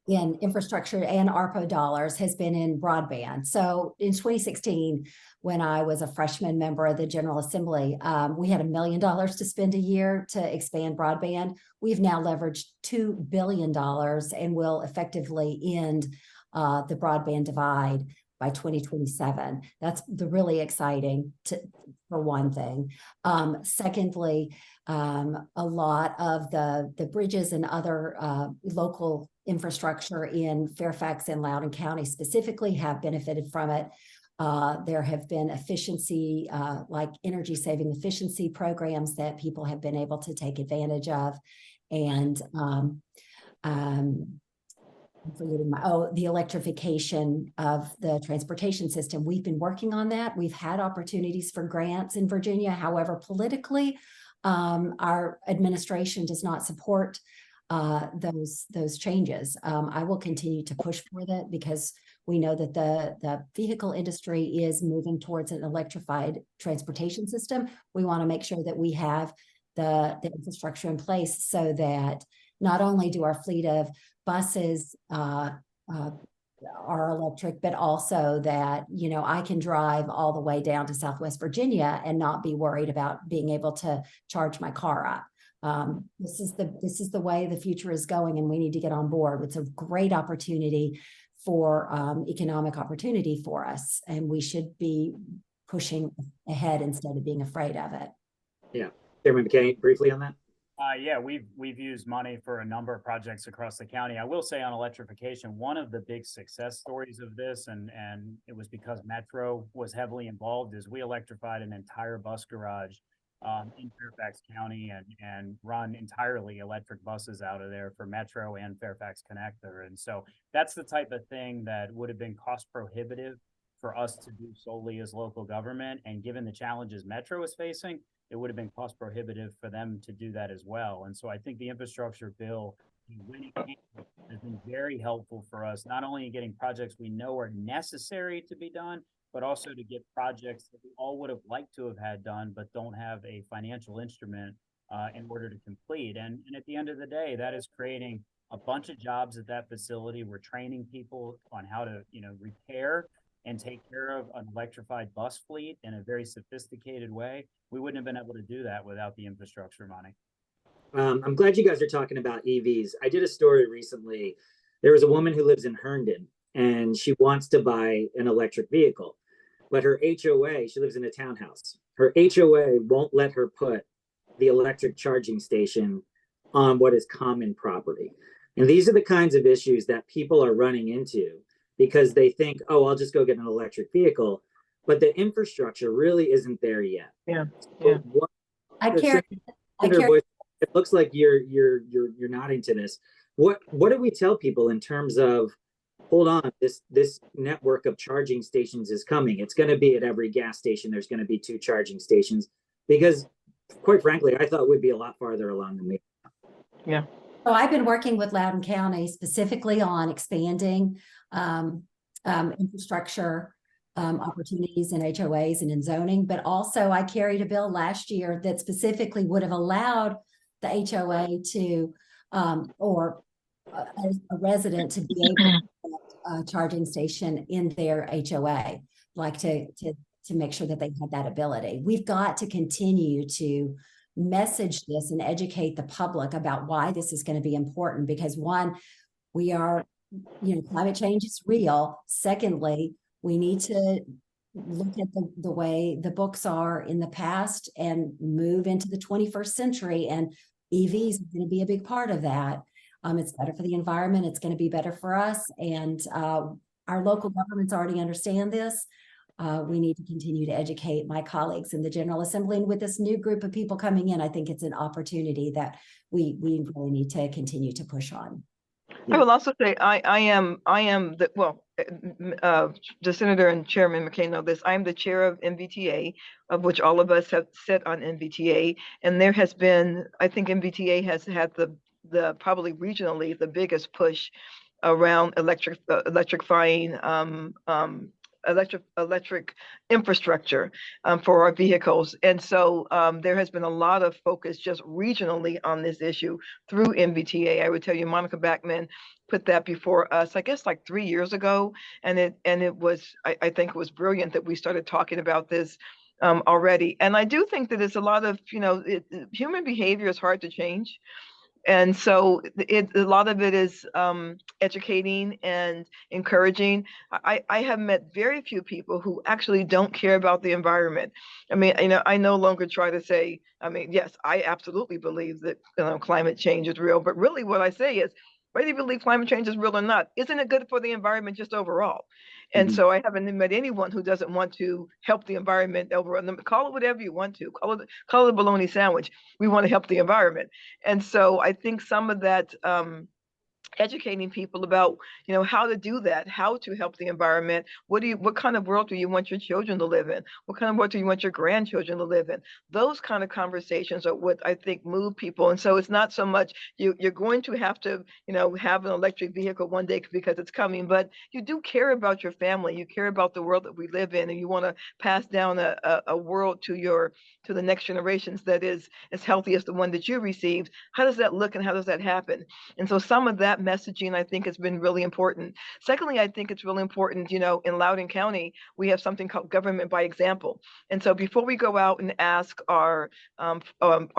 in infrastructure and ARPA dollars has been in broadband. So in 2016, when I was a freshman member of the General Assembly, we had $1 million to spend a year to expand broadband. We've now leveraged $2 billion and will effectively end the broadband divide by 2027. That's the really exciting for one thing. Secondly, a lot of the bridges and other local infrastructure in Fairfax and Loudoun County specifically have benefited from it. There have been efficiency, like energy saving efficiency programs that people have been able to take advantage of. And the electrification of the transportation system. We've been working on that. We've had opportunities for grants in Virginia. However, politically, our administration does not support those changes. I will continue to push for that because we know that the vehicle industry is moving towards an electrified transportation system. We want to make sure that we have the infrastructure in place so that not only do our fleet of buses are electric, but also that, you know, I can drive all the way down to Southwest Virginia and not be worried about being able to charge my car up. This is the way the future is going, and we need to get on board. It's a great opportunity for economic opportunity for us, and we should be pushing ahead instead of being afraid of it. Yeah, Chairman McKay, briefly on that. Yeah, we've used money for a number of projects across the county. I will say on electrification, one of the big success stories of this, and it was because Metro was heavily involved, is we electrified an entire bus garage in Fairfax County and run entirely electric buses out of there for Metro and Fairfax Connector. And so that's the type of thing that would have been cost prohibitive for us to do solely as local government. And given the challenges Metro is facing, it would have been cost prohibitive for them to do that as well. And so I think the infrastructure bill, when it came, has been very helpful for us, not only in getting projects we know are necessary to be done, but also to get projects that we all would have liked to have had done, but don't have a financial instrument in order to complete. And at the end of the day, that is creating a bunch of jobs at that facility. We're training people on how to, repair and take care of an electrified bus fleet in a very sophisticated way. We wouldn't have been able to do that without the infrastructure money. I'm glad you guys are talking about EVs. I did a story recently. There was a woman who lives in Herndon, and she wants to buy an electric vehicle, but her HOA, she lives in a townhouse. Her HOA won't let her put the electric charging station on what is common property. And these are the kinds of issues that people are running into because they think, oh, I'll just go get an electric vehicle, but the infrastructure really isn't there yet. Yeah. So it looks like you're nodding to this. What do we tell people in terms of, hold on, this network of charging stations is coming. It's going to be at every gas station. There's going to be 2 charging stations, because quite frankly, I thought we'd be a lot farther along than we are. Yeah. So I've been working with Loudoun County specifically on expanding infrastructure opportunities in HOAs and in zoning, but also I carried a bill last year that specifically would have allowed the HOA to, or a resident to be able to put a charging station in their HOA, like to make sure that they had that ability. We've got to continue to message this and educate the public about why this is going to be important, because one, we are, climate change is real. Secondly, we need to look at the way the books are in the past and move into the 21st century, and EVs are going to be a big part of that. It's better for the environment. It's going to be better for us. And our local governments already understand this. We need to continue to educate my colleagues in the General Assembly. And with this new group of people coming in, I think it's an opportunity that we really need to continue to push on. I will also say I am the the Senator and Chairman McKay know this. I am the chair of MBTA, of which all of us have sat on MBTA, and there has been, I think MBTA has had the probably regionally the biggest push around electrifying electric infrastructure for our vehicles. And so there has been a lot of focus just regionally on this issue through MBTA. I would tell you, Monica Backman put that before us, I guess like 3 years ago. And it was, I think it was brilliant that we started talking about this already. And I do think that it's a lot of, human behavior is hard to change. And so a lot of it is educating and encouraging. I have met very few people who actually don't care about the environment. I mean, I no longer try to say, yes, I absolutely believe that climate change is real, but really what I say is, whether you believe climate change is real or not, isn't it good for the environment just overall? And so I haven't met anyone who doesn't want to help the environment overall. Call it whatever you want to, call it a bologna sandwich. We want to help the environment. And so I think some of that educating people about how to do that, how to help the environment. What kind of world do you want your children to live in? What kind of world do you want your grandchildren to live in? Those kind of conversations are what I think move people. And so it's not so much you're going to have to have an electric vehicle one day because it's coming, but you do care about your family, you care about the world that we live in, and you want to pass down a world to the next generations that is as healthy as the one that you received. How does that look and how does that happen? And so some of that messaging, I think, has been really important. Secondly, I think it's really important, in Loudoun County, we have something called government by example. And so before we go out and ask our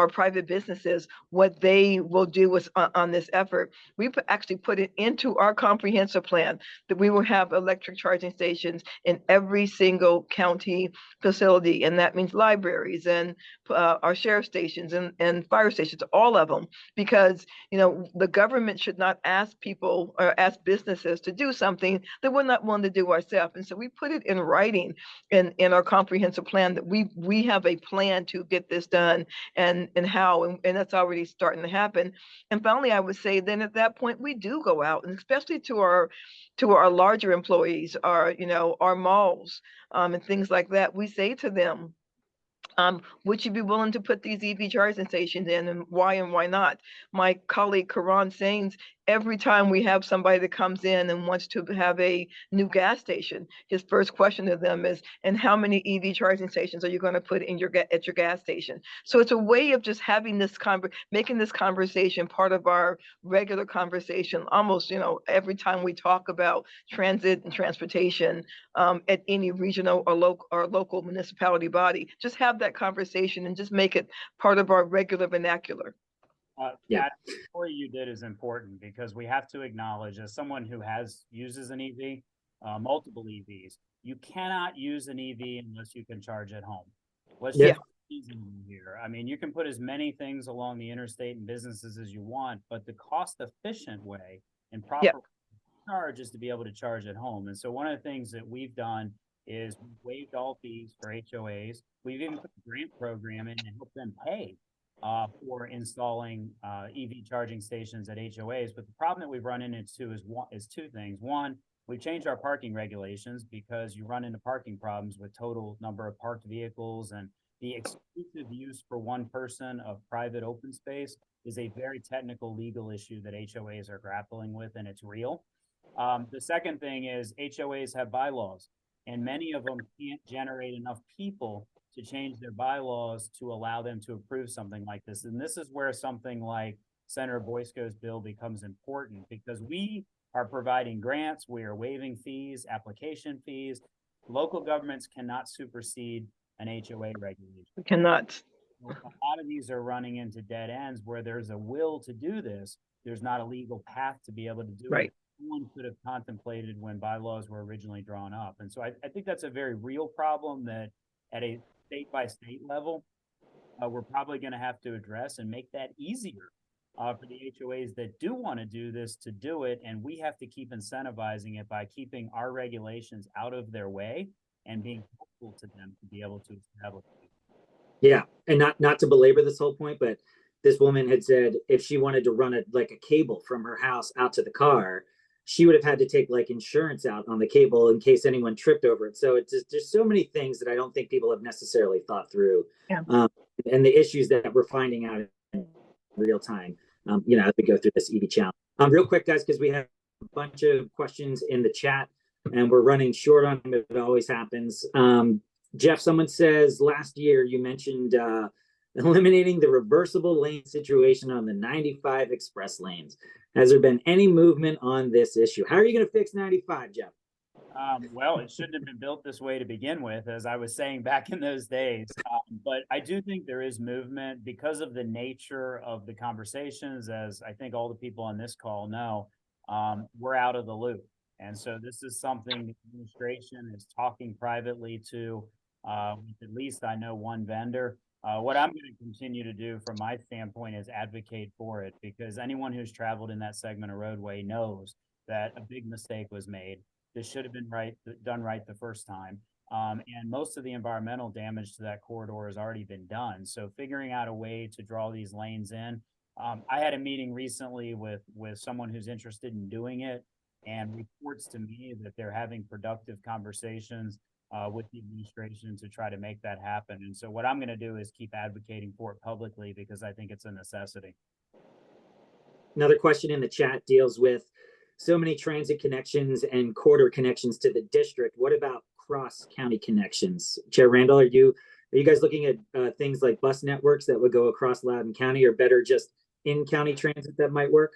private businesses what they will do on this effort, we actually put it into our comprehensive plan that we will have electric charging stations in every single county facility. And that means libraries and our sheriff stations and fire stations, all of them, because, the government should not ask people or ask businesses to do something that we're not willing to do ourselves. And so we put it in writing in our comprehensive plan that we have a plan to get this done and how, and that's already starting to happen. And finally, I would say then at that point, we do go out, and especially to our larger employees, our malls and things like that, we say to them, would you be willing to put these EV charging stations in, and why not? My colleague Karan Sains, every time we have somebody that comes in and wants to have a new gas station, his first question to them is, and how many EV charging stations are you going to put in at your gas station? So it's a way of just having this making this conversation part of our regular conversation, almost, every time we talk about transit and transportation at any regional or local municipality body, just have that conversation and just make it part of our regular vernacular. That story you did is important because we have to acknowledge, as someone who uses an EV, multiple EVs, you cannot use an EV unless you can charge at home. Let's just easy here. I mean, you can put as many things along the interstate and businesses as you want, but the cost-efficient way and proper charge is to be able to charge at home. And so one of the things that we've done is waived all fees for HOAs. We've even put a grant program in and helped them pay for installing EV charging stations at HOAs. But the problem that we've run into is two things. One, we've changed our parking regulations because you run into parking problems with total number of parked vehicles, and the exclusive use for one person of private open space is a very technical legal issue that HOAs are grappling with, and it's real. The second thing is HOAs have bylaws, and many of them can't generate enough people to change their bylaws to allow them to approve something like this. And this is where something like Senator Boysko's bill becomes important, because we are providing grants, we are waiving fees, application fees. Local governments cannot supersede an HOA regulation. We cannot. A lot of these are running into dead ends where there's a will to do this. There's not a legal path to be able to do it. Someone could have contemplated when bylaws were originally drawn up. And so I think that's a very real problem that at a state by state level, we're probably going to have to address and make that easier for the HOAs that do want to do this to do it. And we have to keep incentivizing it by keeping our regulations out of their way and being helpful to them to be able to establish it. Yeah, and not to belabor this whole point, but this woman had said if she wanted to run like a cable from her house out to the car, she would have had to take like insurance out on the cable in case anyone tripped over it. So it's just, there's so many things that I don't think people have necessarily thought through. Yeah. And the issues that we're finding out in real time, you know, as we go through this EV challenge. Real quick, guys, because we have a bunch of questions in the chat and we're running short on them. It always happens. Jeff, someone says last year you mentioned eliminating the reversible lane situation on the 95 express lanes. Has there been any movement on this issue? How are you going to fix 95, Jeff? Well, it shouldn't have been built this way to begin with, as I was saying back in those days. But I do think there is movement because of the nature of the conversations, as I think all the people on this call know, we're out of the loop. And so this is something the administration is talking privately to, at least I know one vendor. What I'm going to continue to do from my standpoint is advocate for it, because anyone who's traveled in that segment of roadway knows that a big mistake was made. This should have been done right the first time. And most of the environmental damage to that corridor has already been done. So figuring out a way to draw these lanes in. I had a meeting recently with someone who's interested in doing it, and reports to me that they're having productive conversations with the administration to try to make that happen. And so what I'm going to do is keep advocating for it publicly, because I think it's a necessity. Another question in the chat deals with so many transit connections and corridor connections to the district. What about cross-county connections? Chair Randall, are you guys looking at things like bus networks that would go across Loudoun County, or better just in-county transit that might work?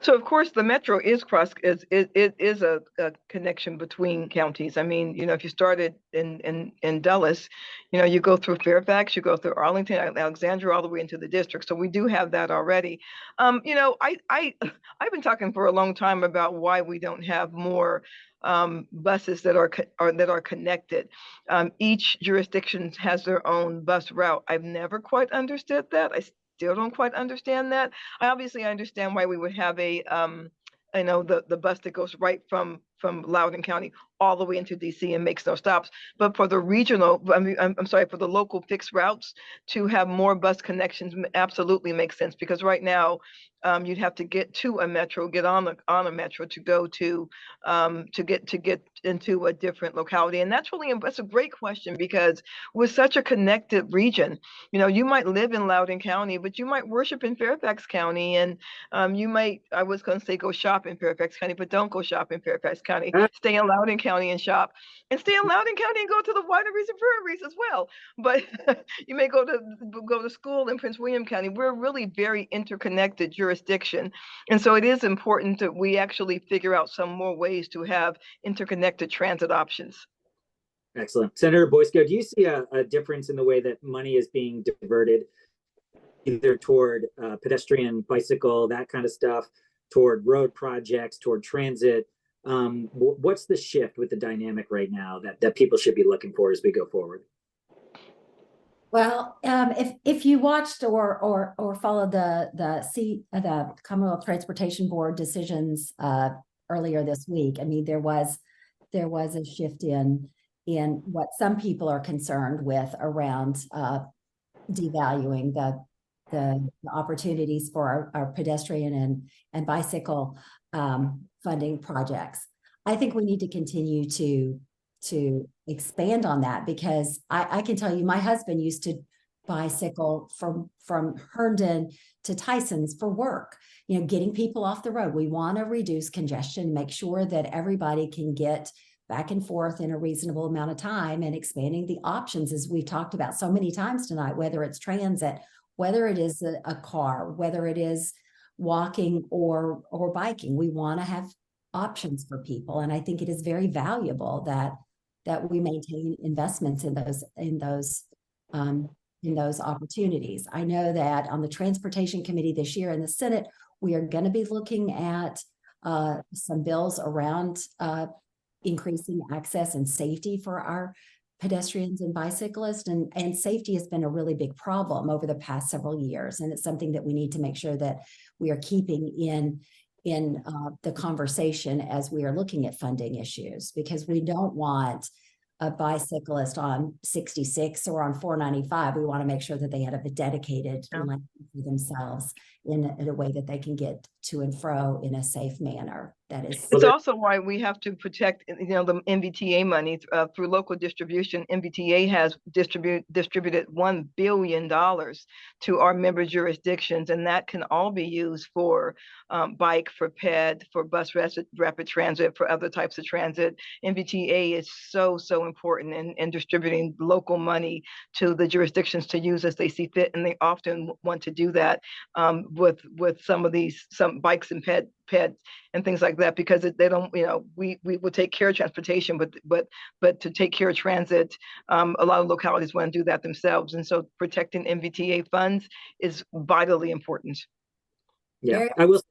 So of course the metro is it is a connection between counties. I mean, you know, if you started in Dulles, you know, you go through Fairfax, you go through Arlington, Alexandria, all the way into the district. So we do have that already. You know, I've been talking for a long time about why we don't have more buses that are connected. Each jurisdiction has their own bus route. I've never quite understood that. I still don't quite understand that. I obviously understand why we would have a you know, the bus that goes right from Loudoun County all the way into DC and makes no stops. But for the regional, I mean, I'm sorry, for the local fixed routes, to have more bus connections absolutely makes sense, because right now you'd have to get to a metro, get on a metro to go to get into a different locality. And that's a great question, because we're such a connected region. You know, you might live in Loudoun County, but you might worship in Fairfax County, and you might, I was going to say go shop in Fairfax County, but don't go shop in Fairfax County. Stay in Loudoun County and shop, and stay in Loudoun County and go to the wineries and breweries as well. But you may go to school in Prince William County. We're a really very interconnected jurisdiction, and so it is important that we actually figure out some more ways to have interconnected transit options. Excellent. Senator Boysko, do you see a difference in the way that money is being diverted, either toward pedestrian, bicycle, that kind of stuff, toward road projects, toward transit? What's the shift with the dynamic right now that people should be looking for as we go forward? Well, if you watched or followed the Commonwealth Transportation Board decisions earlier this week, I mean, there was a shift in what some people are concerned with around devaluing the opportunities for our pedestrian and bicycle funding projects. I think we need to continue to expand on that, because I can tell you, my husband used to bicycle from Herndon to Tyson's for work, you know, getting people off the road. We want to reduce congestion, make sure that everybody can get back and forth in a reasonable amount of time, and expanding the options, as we've talked about so many times tonight, whether it's transit, whether it is a car, whether it is walking or biking. We want to have options for people. And I think it is very valuable that we maintain investments in those opportunities. I know that on the Transportation Committee this year in the Senate, we are going to be looking at some bills around increasing access and safety for our pedestrians and bicyclists, and safety has been a really big problem over the past several years, and it's something that we need to make sure that we are keeping in the conversation as we are looking at funding issues, because we don't want a bicyclist on 66 or on 495. We want to make sure that they have a dedicated lane for themselves in a way that they can get to and fro in a safe manner. That is. It's also why we have to protect, the MVTA money through local distribution. MVTA has distributed $1 billion to our member jurisdictions, and that can all be used for bike, for ped, for bus rapid transit, for other types of transit. MVTA is so important in distributing local money to the jurisdictions to use as they see fit, and they often want to do that with some bikes and peds and things like that, because they don't, we will take care of transportation, but to take care of transit, a lot of localities want to do that themselves. And so protecting MVTA funds is vitally important. Yeah, I will.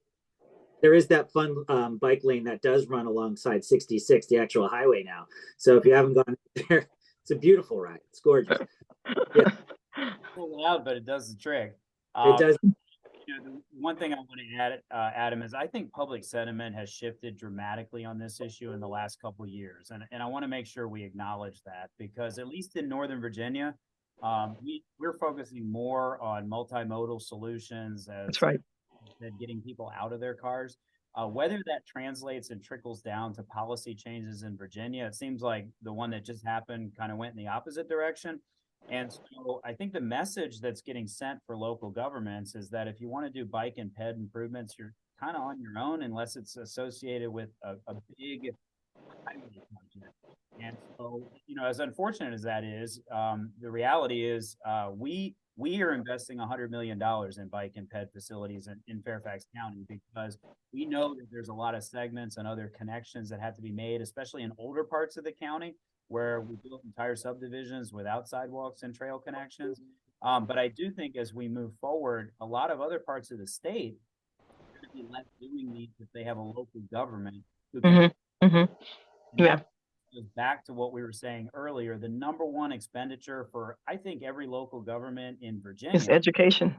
There is that fun bike lane that does run alongside 66, the actual highway now. So if you haven't gone there, it's a beautiful ride. It's gorgeous. Yeah. It's a little loud, but it does the trick. It does. The one thing I want to add, Adam, is I think public sentiment has shifted dramatically on this issue in the last couple of years. And I want to make sure we acknowledge that, because at least in Northern Virginia, we're focusing more on multimodal solutions That's right. than getting people out of their cars. Whether that translates and trickles down to policy changes in Virginia, it seems like the one that just happened kind of went in the opposite direction. And so I think the message that's getting sent for local governments is that if you want to do bike and ped improvements, you're kind of on your own unless it's associated with a big highway project. And so, as unfortunate as that is, the reality is we are investing $100 million in bike and ped facilities in Fairfax County, because we know that there's a lot of segments and other connections that have to be made, especially in older parts of the county, where we built entire subdivisions without sidewalks and trail connections. But I do think as we move forward, a lot of other parts of the state are going to be left doing these if they have a local government who can. Yeah. Goes back to what we were saying earlier. The number one expenditure for, I think, every local government in Virginia It's education.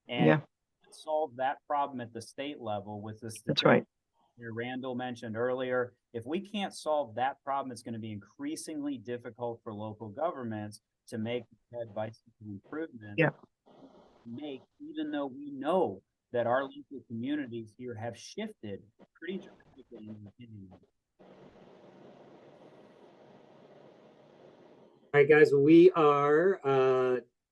And solve that problem at the state level with this. That's right. Randall mentioned earlier, if we can't solve that problem, it's going to be increasingly difficult for local governments to make bicycle improvements. Even though we know that our local communities here have shifted pretty dramatically in the opinion. All right, guys, we are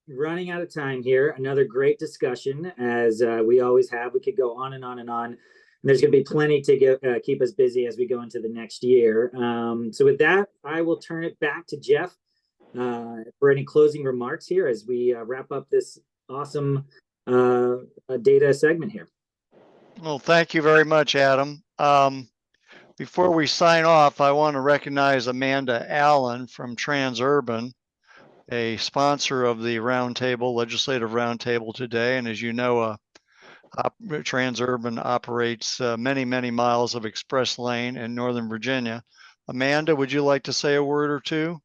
running out of time here. Another great discussion, as we always have. We could go on and on and on. And there's going to be plenty to keep us busy as we go into the next year. So with that, I will turn it back to Jeff for any closing remarks here as we wrap up this awesome data segment here. Well, thank you very much, Adam. Before we sign off, I want to recognize Amanda Allen from Transurban, a sponsor of the legislative roundtable today. And as you know, Transurban operates many miles of express lane in Northern Virginia. Amanda, would you like to say a word or two?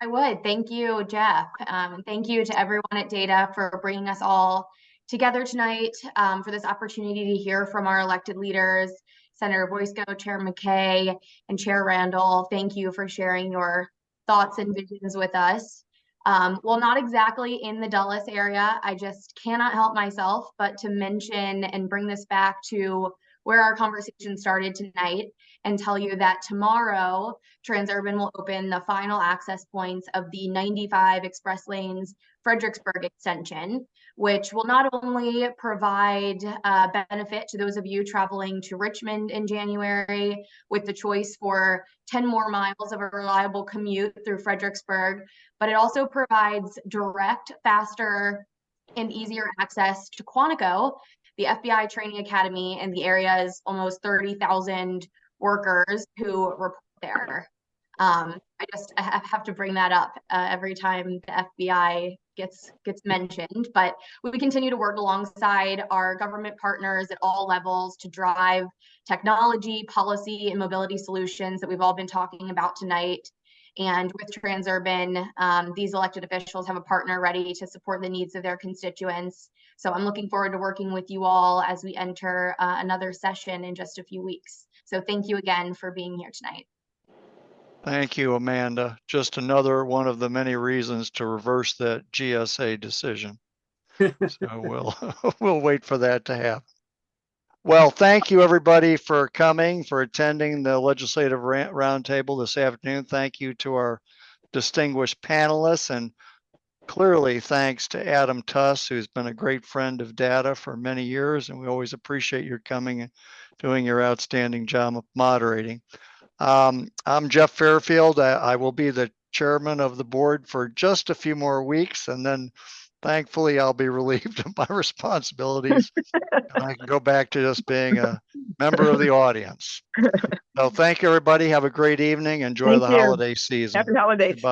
I would. Thank you, Jeff. And thank you to everyone at Data for bringing us all together tonight for this opportunity to hear from our elected leaders, Senator Boysko, Chair McKay, and Chair Randall. Thank you for sharing your thoughts and visions with us. Well, not exactly in the Dulles area. I just cannot help myself but to mention and bring this back to where our conversation started tonight and tell you that tomorrow, Transurban will open the final access points of the 95 Express Lanes Fredericksburg extension, which will not only provide benefit to those of you traveling to Richmond in January with the choice for 10 more miles of a reliable commute through Fredericksburg, but it also provides direct, faster, and easier access to Quantico, the FBI training academy, and the area's almost 30,000 workers who report there. I have to bring that up every time the FBI gets mentioned, but we continue to work alongside our government partners at all levels to drive technology, policy, and mobility solutions that we've all been talking about tonight. And with Transurban, these elected officials have a partner ready to support the needs of their constituents. So I'm looking forward to working with you all as we enter another session in just a few weeks. So thank you again for being here tonight. Thank you, Amanda. Just another one of the many reasons to reverse that GSA decision. So we'll wait for that to happen. Well, thank you everybody for coming, for attending the legislative roundtable this afternoon. Thank you to our distinguished panelists, and clearly thanks to Adam Tuss, who's been a great friend of Data for many years, and we always appreciate your coming and doing your outstanding job of moderating. I'm Jeff Fairfield. I will be the chairman of the board for just a few more weeks, and then thankfully I'll be relieved of my responsibilities and I can go back to just being a member of the audience. So thank you, everybody. Have a great evening. Enjoy Thank the you. holiday season. Happy holidays. Goodbye.